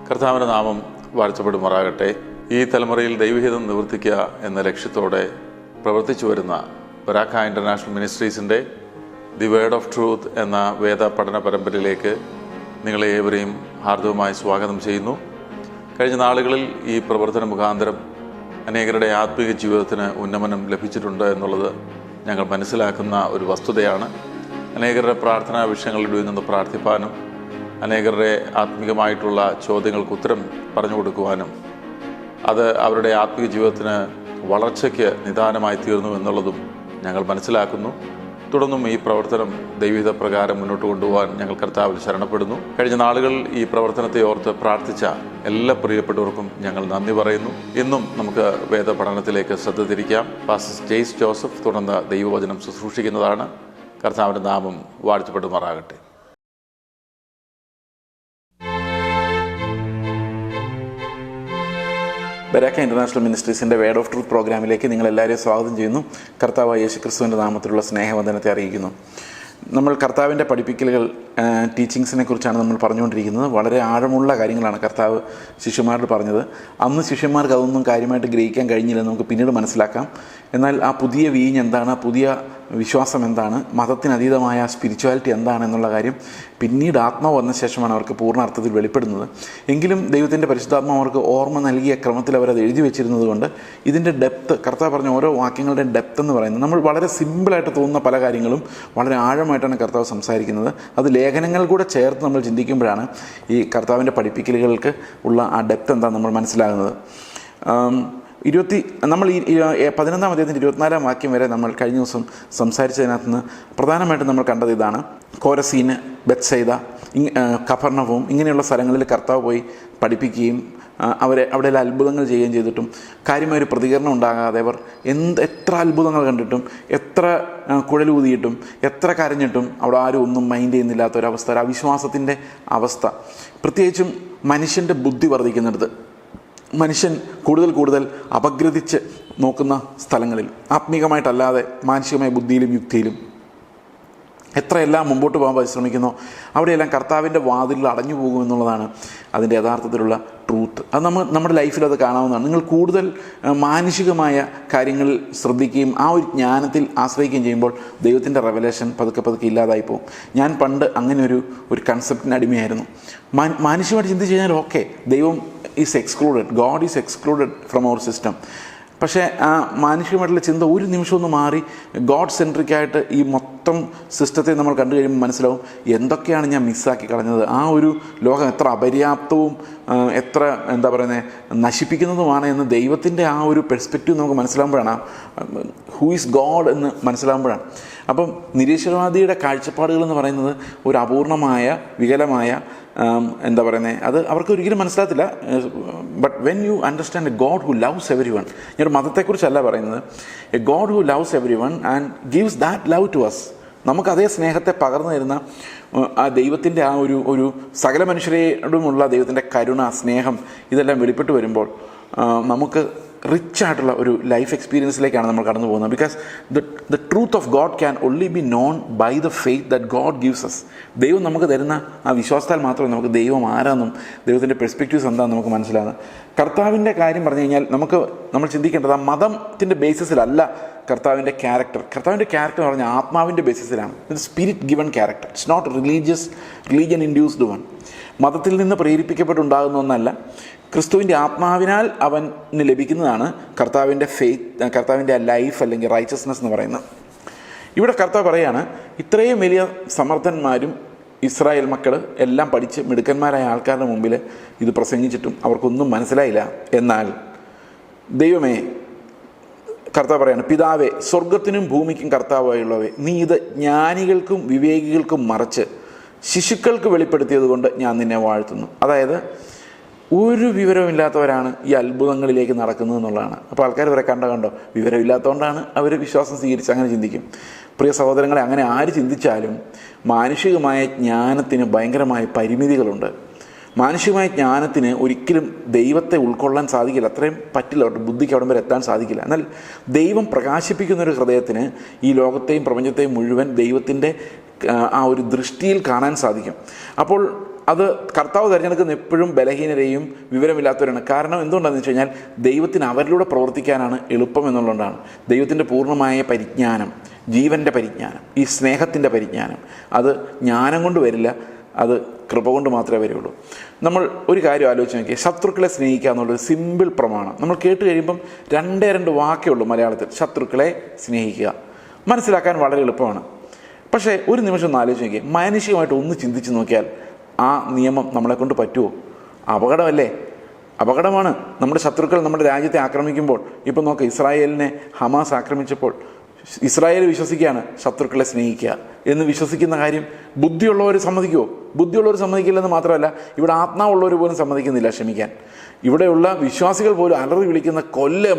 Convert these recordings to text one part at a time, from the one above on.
കർത്താവിൻ്റെ നാമം വാഴ്ത്തപ്പെടുമാറാകട്ടെ. ഈ തലമുറയിൽ ദൈവഹിതം നിവർത്തിക്കുക എന്ന ലക്ഷ്യത്തോടെ പ്രവർത്തിച്ചു വരുന്ന ബരാക്ക ഇൻ്റർനാഷണൽ മിനിസ്ട്രീസിൻ്റെ ദി വേർഡ് ഓഫ് ട്രൂത്ത് എന്ന വേദ പഠന പരമ്പരയിലേക്ക് നിങ്ങളെ ഏവരെയും ഹാർദവമായി സ്വാഗതം ചെയ്യുന്നു. കഴിഞ്ഞ നാളുകളിൽ ഈ പ്രവർത്തന മുഖാന്തരം അനേകരുടെ ആത്മീയ ജീവിതത്തിന് ഉന്നമനം ലഭിച്ചിട്ടുണ്ട് എന്നുള്ളത് ഞങ്ങൾ മനസ്സിലാക്കുന്ന ഒരു വസ്തുതയാണ്. അനേകരുടെ പ്രാർത്ഥനാ വിഷയങ്ങളിൽ നിന്ന് പ്രാർത്ഥിപ്പാനും അനേകരുടെ ആത്മീയമായിട്ടുള്ള ചോദ്യങ്ങൾക്ക് ഉത്തരം പറഞ്ഞു കൊടുക്കുവാനും അത് അവരുടെ ആത്മീയ ജീവിതത്തിന് വളർച്ചയ്ക്ക് നിദാനമായി തീർന്നു എന്നുള്ളതും ഞങ്ങൾ മനസ്സിലാക്കുന്നു. തുടർന്നും ഈ പ്രവർത്തനം ദൈവഹിത പ്രകാരം മുന്നോട്ട് കൊണ്ടുപോകാൻ ഞങ്ങൾ കർത്താവിൽ ശരണപ്പെടുന്നു. കഴിഞ്ഞ നാളുകൾ ഈ പ്രവർത്തനത്തെ ഓർത്ത് പ്രാർത്ഥിച്ച എല്ലാ പ്രിയപ്പെട്ടവർക്കും ഞങ്ങൾ നന്ദി പറയുന്നു. ഇന്നും നമുക്ക് വേദ പഠനത്തിലേക്ക് ശ്രദ്ധ തിരിക്കാം. പാസ്റ്റർ ജെയ്സ് ജോസഫ് തുടർന്ന് ദൈവവചനം ശുശ്രൂഷിക്കുന്നതാണ്. കർത്താവിൻ്റെ നാമം വാഴ്ത്തപ്പെടുമാറാകട്ടെ. ബരാക്ക ഇൻ്റർനാഷണൽ മിനിസ്ട്രീസിൻ്റെ വേർഡ് ഓഫ് ട്രൂത്ത് പ്രോഗ്രാമിലേക്ക് നിങ്ങളെല്ലാവരെയും സ്വാഗതം ചെയ്യുന്നു. കർത്താവായ യേശുക്രിസ്തുവിൻ്റെ നാമത്തിലുള്ള സ്നേഹവന്ദനത്തെ അറിയിക്കുന്നു. നമ്മൾ കർത്താവിൻ്റെ പഠിപ്പിക്കലുകൾ, ടീച്ചിങ്സിനെ കുറിച്ചാണ് നമ്മൾ പറഞ്ഞുകൊണ്ടിരിക്കുന്നത്. വളരെ ആഴമുള്ള കാര്യങ്ങളാണ് കർത്താവ് ശിഷ്യന്മാരോട് പറഞ്ഞത്. അന്ന് ശിഷ്യന്മാർക്ക് അതൊന്നും കാര്യമായിട്ട് ഗ്രഹിക്കാൻ കഴിഞ്ഞില്ലെന്ന് നമുക്ക് പിന്നീട് മനസ്സിലാക്കാം. എന്നാൽ ആ പുതിയ വീഞ്ഞ് എന്താണ്, ആ പുതിയ വിശ്വാസം എന്താണ്, മതത്തിനതീതമായ സ്പിരിച്വാലിറ്റി എന്താണെന്നുള്ള കാര്യം പിന്നീട് ആത്മാവ് വന്ന ശേഷമാണ് അവർക്ക് പൂർണ്ണ അർത്ഥത്തിൽ വെളിപ്പെടുന്നത്. എങ്കിലും ദൈവത്തിൻ്റെ പരിശുദ്ധാത്മാവ് അവർക്ക് ഓർമ്മ നൽകിയ ക്രമത്തിൽ അവരത് എഴുതി വെച്ചിരുന്നത് കൊണ്ട് ഇതിൻ്റെ ഡെപ്ത്, കർത്താവ് പറഞ്ഞ ഓരോ വാക്യങ്ങളുടെയും ഡെപ്ത് എന്ന് പറയുന്നത്, നമ്മൾ വളരെ സിമ്പിളായിട്ട് തോന്നുന്ന പല കാര്യങ്ങളും വളരെ ആഴമായിട്ടാണ് കർത്താവ് സംസാരിക്കുന്നത്. അത് ലേഖനങ്ങൾ കൂടെ ചേർത്ത് നമ്മൾ ചിന്തിക്കുമ്പോഴാണ് ഈ കർത്താവിൻ്റെ പഠിപ്പിക്കലുകൾക്ക് ഉള്ള ആ ഡെപ്ത് എന്താണെന്ന് നമ്മൾ മനസ്സിലാകുന്നത്. നമ്മൾ ഈ 11-ാം അധ്യായത്തിൻ്റെ 24-ാം വാക്യം വരെ നമ്മൾ കഴിഞ്ഞ ദിവസം സംസാരിച്ചതിനകത്ത് നിന്ന് പ്രധാനമായിട്ടും നമ്മൾ കണ്ടത് ഇതാണ്. കോരസീന്, ബെത്സൈദ, കഫർനഹൂം ഇങ്ങനെയുള്ള സ്ഥലങ്ങളിൽ കർത്താവ് പോയി പഠിപ്പിക്കുകയും അവിടെയുള്ള അത്ഭുതങ്ങൾ ചെയ്യുകയും ചെയ്തിട്ടും കാര്യമായൊരു പ്രതികരണം ഉണ്ടാകാതെ അവർ എത്ര അത്ഭുതങ്ങൾ കണ്ടിട്ടും എത്ര കുഴലൂതിയിട്ടും എത്ര കരഞ്ഞിട്ടും അവിടെ ആരും ഒന്നും മൈൻഡ് ചെയ്യുന്നില്ലാത്ത ഒരവസ്ഥ, ഒരു അവിശ്വാസത്തിൻ്റെ അവസ്ഥ. പ്രത്യേകിച്ചും മനുഷ്യൻ്റെ ബുദ്ധി വർദ്ധിക്കുന്നിടത്ത്, മനുഷ്യൻ കൂടുതൽ അപഗ്രഥിച്ച് നോക്കുന്ന സ്ഥലങ്ങളിൽ, ആത്മീകമായിട്ടല്ലാതെ മാനസികമായ ബുദ്ധിയിലും യുക്തിയിലും എത്രയെല്ലാം മുമ്പോട്ട് പോകാൻ പരിശ്രമിക്കുന്നോ അവിടെയെല്ലാം കർത്താവിൻ്റെ വാതിലിൽ അടഞ്ഞു പോകുമെന്നുള്ളതാണ് അതിൻ്റെ യഥാർത്ഥത്തിലുള്ള ട്രൂത്ത്. അത് നമ്മുടെ ലൈഫിൽ അത് കാണാവുന്നതാണ്. നിങ്ങൾ കൂടുതൽ മാനുഷികമായ കാര്യങ്ങളിൽ ശ്രദ്ധിക്കുകയും ആ ഒരു ജ്ഞാനത്തിൽ ആശ്രയിക്കുകയും ചെയ്യുമ്പോൾ ദൈവത്തിൻ്റെ റെവലേഷൻ പതുക്കെ ഇല്ലാതായി പോകും. ഞാൻ പണ്ട് അങ്ങനെ ഒരു കൺസെപ്റ്റിന് അടിമയായിരുന്നു. മാനുഷികമായിട്ട് ചിന്തിച്ച് കഴിഞ്ഞാൽ ഓക്കെ, ദൈവം is excluded, God is excluded from our system. പക്ഷേ ആ മാനുഷികമായിട്ടുള്ള ചിന്ത ഒരു നിമിഷം ഒന്ന് മാറി ഗോഡ് സെൻട്രിക്കായിട്ട് ഈ മൊത്തം സിസ്റ്റത്തെ നമ്മൾ കണ്ടു കഴിയുമ്പോൾ മനസ്സിലാവും എന്തൊക്കെയാണ് ഞാൻ മിസ്സാക്കി കളഞ്ഞത്. ആ ഒരു ലോകം എത്ര അപര്യാപ്തവും എത്ര നശിപ്പിക്കുന്നതുമാണ് എന്ന് ദൈവത്തിൻ്റെ ആ ഒരു പെർസ്പെക്റ്റീവ് നമുക്ക് മനസ്സിലാകുമ്പോഴാണ്, ഹൂ ഈസ് ഗോഡ് എന്ന് മനസ്സിലാകുമ്പോഴാണ്. അപ്പം നിരീശ്വരവാദിയുടെ കാഴ്ചപ്പാടുകൾ എന്ന് പറയുന്നത് ഒരു അപൂർണമായ, വികലമായ, അത് അവർക്ക് ഒരിക്കലും മനസ്സിലാകത്തില്ല. But when you understand a God who loves everyone, ഞാനൊരു മതത്തെക്കുറിച്ചല്ല പറയുന്നത്, a God who loves everyone and gives that love to us, നമുക്ക് അതേ സ്നേഹത്തെ പകർന്നു തരുന്ന ആ ദൈവത്തിൻ്റെ ആ ഒരു സകല മനുഷ്യരോടുമുള്ള ദൈവത്തിൻ്റെ കരുണ, സ്നേഹം ഇതെല്ലാം വെളിപ്പെട്ട് വരുമ്പോൾ നമുക്ക് റിച്ച് ആയിട്ടുള്ള ഒരു ലൈഫ് എക്സ്പീരിയൻസിലേക്കാണ് നമ്മൾ കടന്നു പോകുന്നത്. Because the truth of God can only be known by the faith that God gives us. ദൈവം നമുക്ക് തരുന്ന ആ വിശ്വാസത്താൽ മാത്രമേ നമുക്ക് ദൈവം ആരാന്നും ദൈവത്തിൻ്റെ പെർസ്പെക്റ്റീവ്സ് എന്താണെന്ന് നമുക്ക് മനസ്സിലാകുന്നത്. കർത്താവിൻ്റെ കാര്യം പറഞ്ഞു കഴിഞ്ഞാൽ നമ്മൾ ചിന്തിക്കേണ്ടത് ആ മതത്തിൻ്റെ ബേസിസിലല്ല കർത്താവിൻ്റെ ക്യാരക്ടർ എന്ന് പറഞ്ഞാൽ ആത്മാവിൻ്റെ ബേസിസിലാണ്. Spirit given character. It's not religion induced one. മതത്തിൽ നിന്ന് പ്രേരിപ്പിക്കപ്പെട്ടുണ്ടാകുന്ന ഒന്നല്ല, ക്രിസ്തുവിൻ്റെ ആത്മാവിനാൽ അവന് ലഭിക്കുന്നതാണ് കർത്താവിൻ്റെ ഫെയ്ത്ത്, കർത്താവിൻ്റെ ലൈഫ് അല്ലെങ്കിൽ റൈച്ചസ്നെസ് എന്ന് പറയുന്നത്. ഇവിടെ കർത്താവ് പറയാണ്, ഇത്രയും വലിയ സമർത്ഥന്മാരും ഇസ്രായേൽ മക്കൾ എല്ലാം പഠിച്ച് മിടുക്കന്മാരായ ആൾക്കാരുടെ മുമ്പിൽ ഇത് പ്രസംഗിച്ചിട്ടും അവർക്കൊന്നും മനസ്സിലായില്ല. എന്നാൽ ദൈവമേ, കർത്താവ് പറയാണ്, പിതാവേ, സ്വർഗത്തിനും ഭൂമിക്കും കർത്താവായുള്ളവേ, നീ ഇത് ജ്ഞാനികൾക്കും വിവേകികൾക്കും മറച്ച് ശിശുക്കൾക്ക് വെളിപ്പെടുത്തിയത് കൊണ്ട് ഞാൻ നിന്നെ വാഴ്ത്തുന്നു. അതായത് ഒരു വിവരമില്ലാത്തവരാണ് ഈ അത്ഭുതങ്ങളിലേക്ക് നടക്കുന്നത് എന്നുള്ളതാണ്. അപ്പോൾ ആൾക്കാർ ഇവരെ കണ്ടോ വിവരമില്ലാത്തതുകൊണ്ടാണ് അവർ വിശ്വാസം സ്വീകരിച്ച് അങ്ങനെ ചിന്തിക്കും. പ്രിയ സഹോദരങ്ങളെ, അങ്ങനെ ആര് ചിന്തിച്ചാലും മാനുഷികമായ ജ്ഞാനത്തിന് ഭയങ്കരമായ പരിമിതികളുണ്ട്. മാനുഷികമായ ജ്ഞാനത്തിന് ഒരിക്കലും ദൈവത്തെ ഉൾക്കൊള്ളാൻ സാധിക്കില്ല, അത്രയും പറ്റില്ല, അവരുടെ ബുദ്ധിക്ക് അവിടം വരെ എത്താൻ സാധിക്കില്ല. എന്നാൽ ദൈവം പ്രകാശിപ്പിക്കുന്നൊരു ഹൃദയത്തിന് ഈ ലോകത്തെയും പ്രപഞ്ചത്തെയും മുഴുവൻ ദൈവത്തിൻ്റെ ആ ഒരു ദൃഷ്ടിയിൽ കാണാൻ സാധിക്കും. അപ്പോൾ അത് കർത്താവ് തിരഞ്ഞെടുക്കുന്ന എപ്പോഴും ബലഹീനരെയും വിവരമില്ലാത്തവരാണ്. കാരണം എന്തുകൊണ്ടാണെന്ന് വെച്ച് കഴിഞ്ഞാൽ ദൈവത്തിന് അവരിലൂടെ പ്രവർത്തിക്കാനാണ് എളുപ്പം എന്നുള്ളതുകൊണ്ടാണ്. ദൈവത്തിൻ്റെ പൂർണ്ണമായ പരിജ്ഞാനം, ജീവൻ്റെ പരിജ്ഞാനം, ഈ സ്നേഹത്തിൻ്റെ പരിജ്ഞാനം, അത് ജ്ഞാനം കൊണ്ട് വരില്ല, അത് കൃപ കൊണ്ട് മാത്രമേ വരികയുള്ളൂ. നമ്മൾ ഒരു കാര്യം ആലോചിച്ച് നോക്കിയാൽ, ശത്രുക്കളെ സ്നേഹിക്കുക എന്നുള്ളൊരു സിമ്പിൾ പ്രമാണം നമ്മൾ കേട്ട് കഴിയുമ്പം 2 വാക്കേ ഉള്ളൂ മലയാളത്തിൽ. ശത്രുക്കളെ സ്നേഹിക്കുക, മനസ്സിലാക്കാൻ വളരെ എളുപ്പമാണ്. പക്ഷേ ഒരു നിമിഷം ഒന്ന് ആലോചിച്ച് നോക്കിയാൽ, മാനുഷികമായിട്ട് ഒന്ന് ചിന്തിച്ച് നോക്കിയാൽ ആ നിയമം നമ്മളെ കൊണ്ട് പറ്റുമോ? അപകടമല്ലേ? അപകടമാണ്. നമ്മുടെ ശത്രുക്കൾ നമ്മുടെ രാജ്യത്തെ ആക്രമിക്കുമ്പോൾ, ഇപ്പം നോക്കുക, ഇസ്രായേലിനെ ഹമാസ് ആക്രമിച്ചപ്പോൾ ഇസ്രായേൽ വിശ്വസിക്കുകയാണ് ശത്രുക്കളെ സ്നേഹിക്കുക എന്ന്. വിശ്വസിക്കുന്ന കാര്യം ബുദ്ധിയുള്ളവർ സമ്മതിക്കുമോ? ബുദ്ധിയുള്ളവർ സമ്മതിക്കില്ലെന്ന് മാത്രമല്ല, ഇവിടെ ആത്മാവുള്ളവർ പോലും സമ്മതിക്കുന്നില്ല ക്ഷമിക്കാൻ. ഇവിടെയുള്ള വിശ്വാസികൾ പോലും അലറി വിളിക്കുന്ന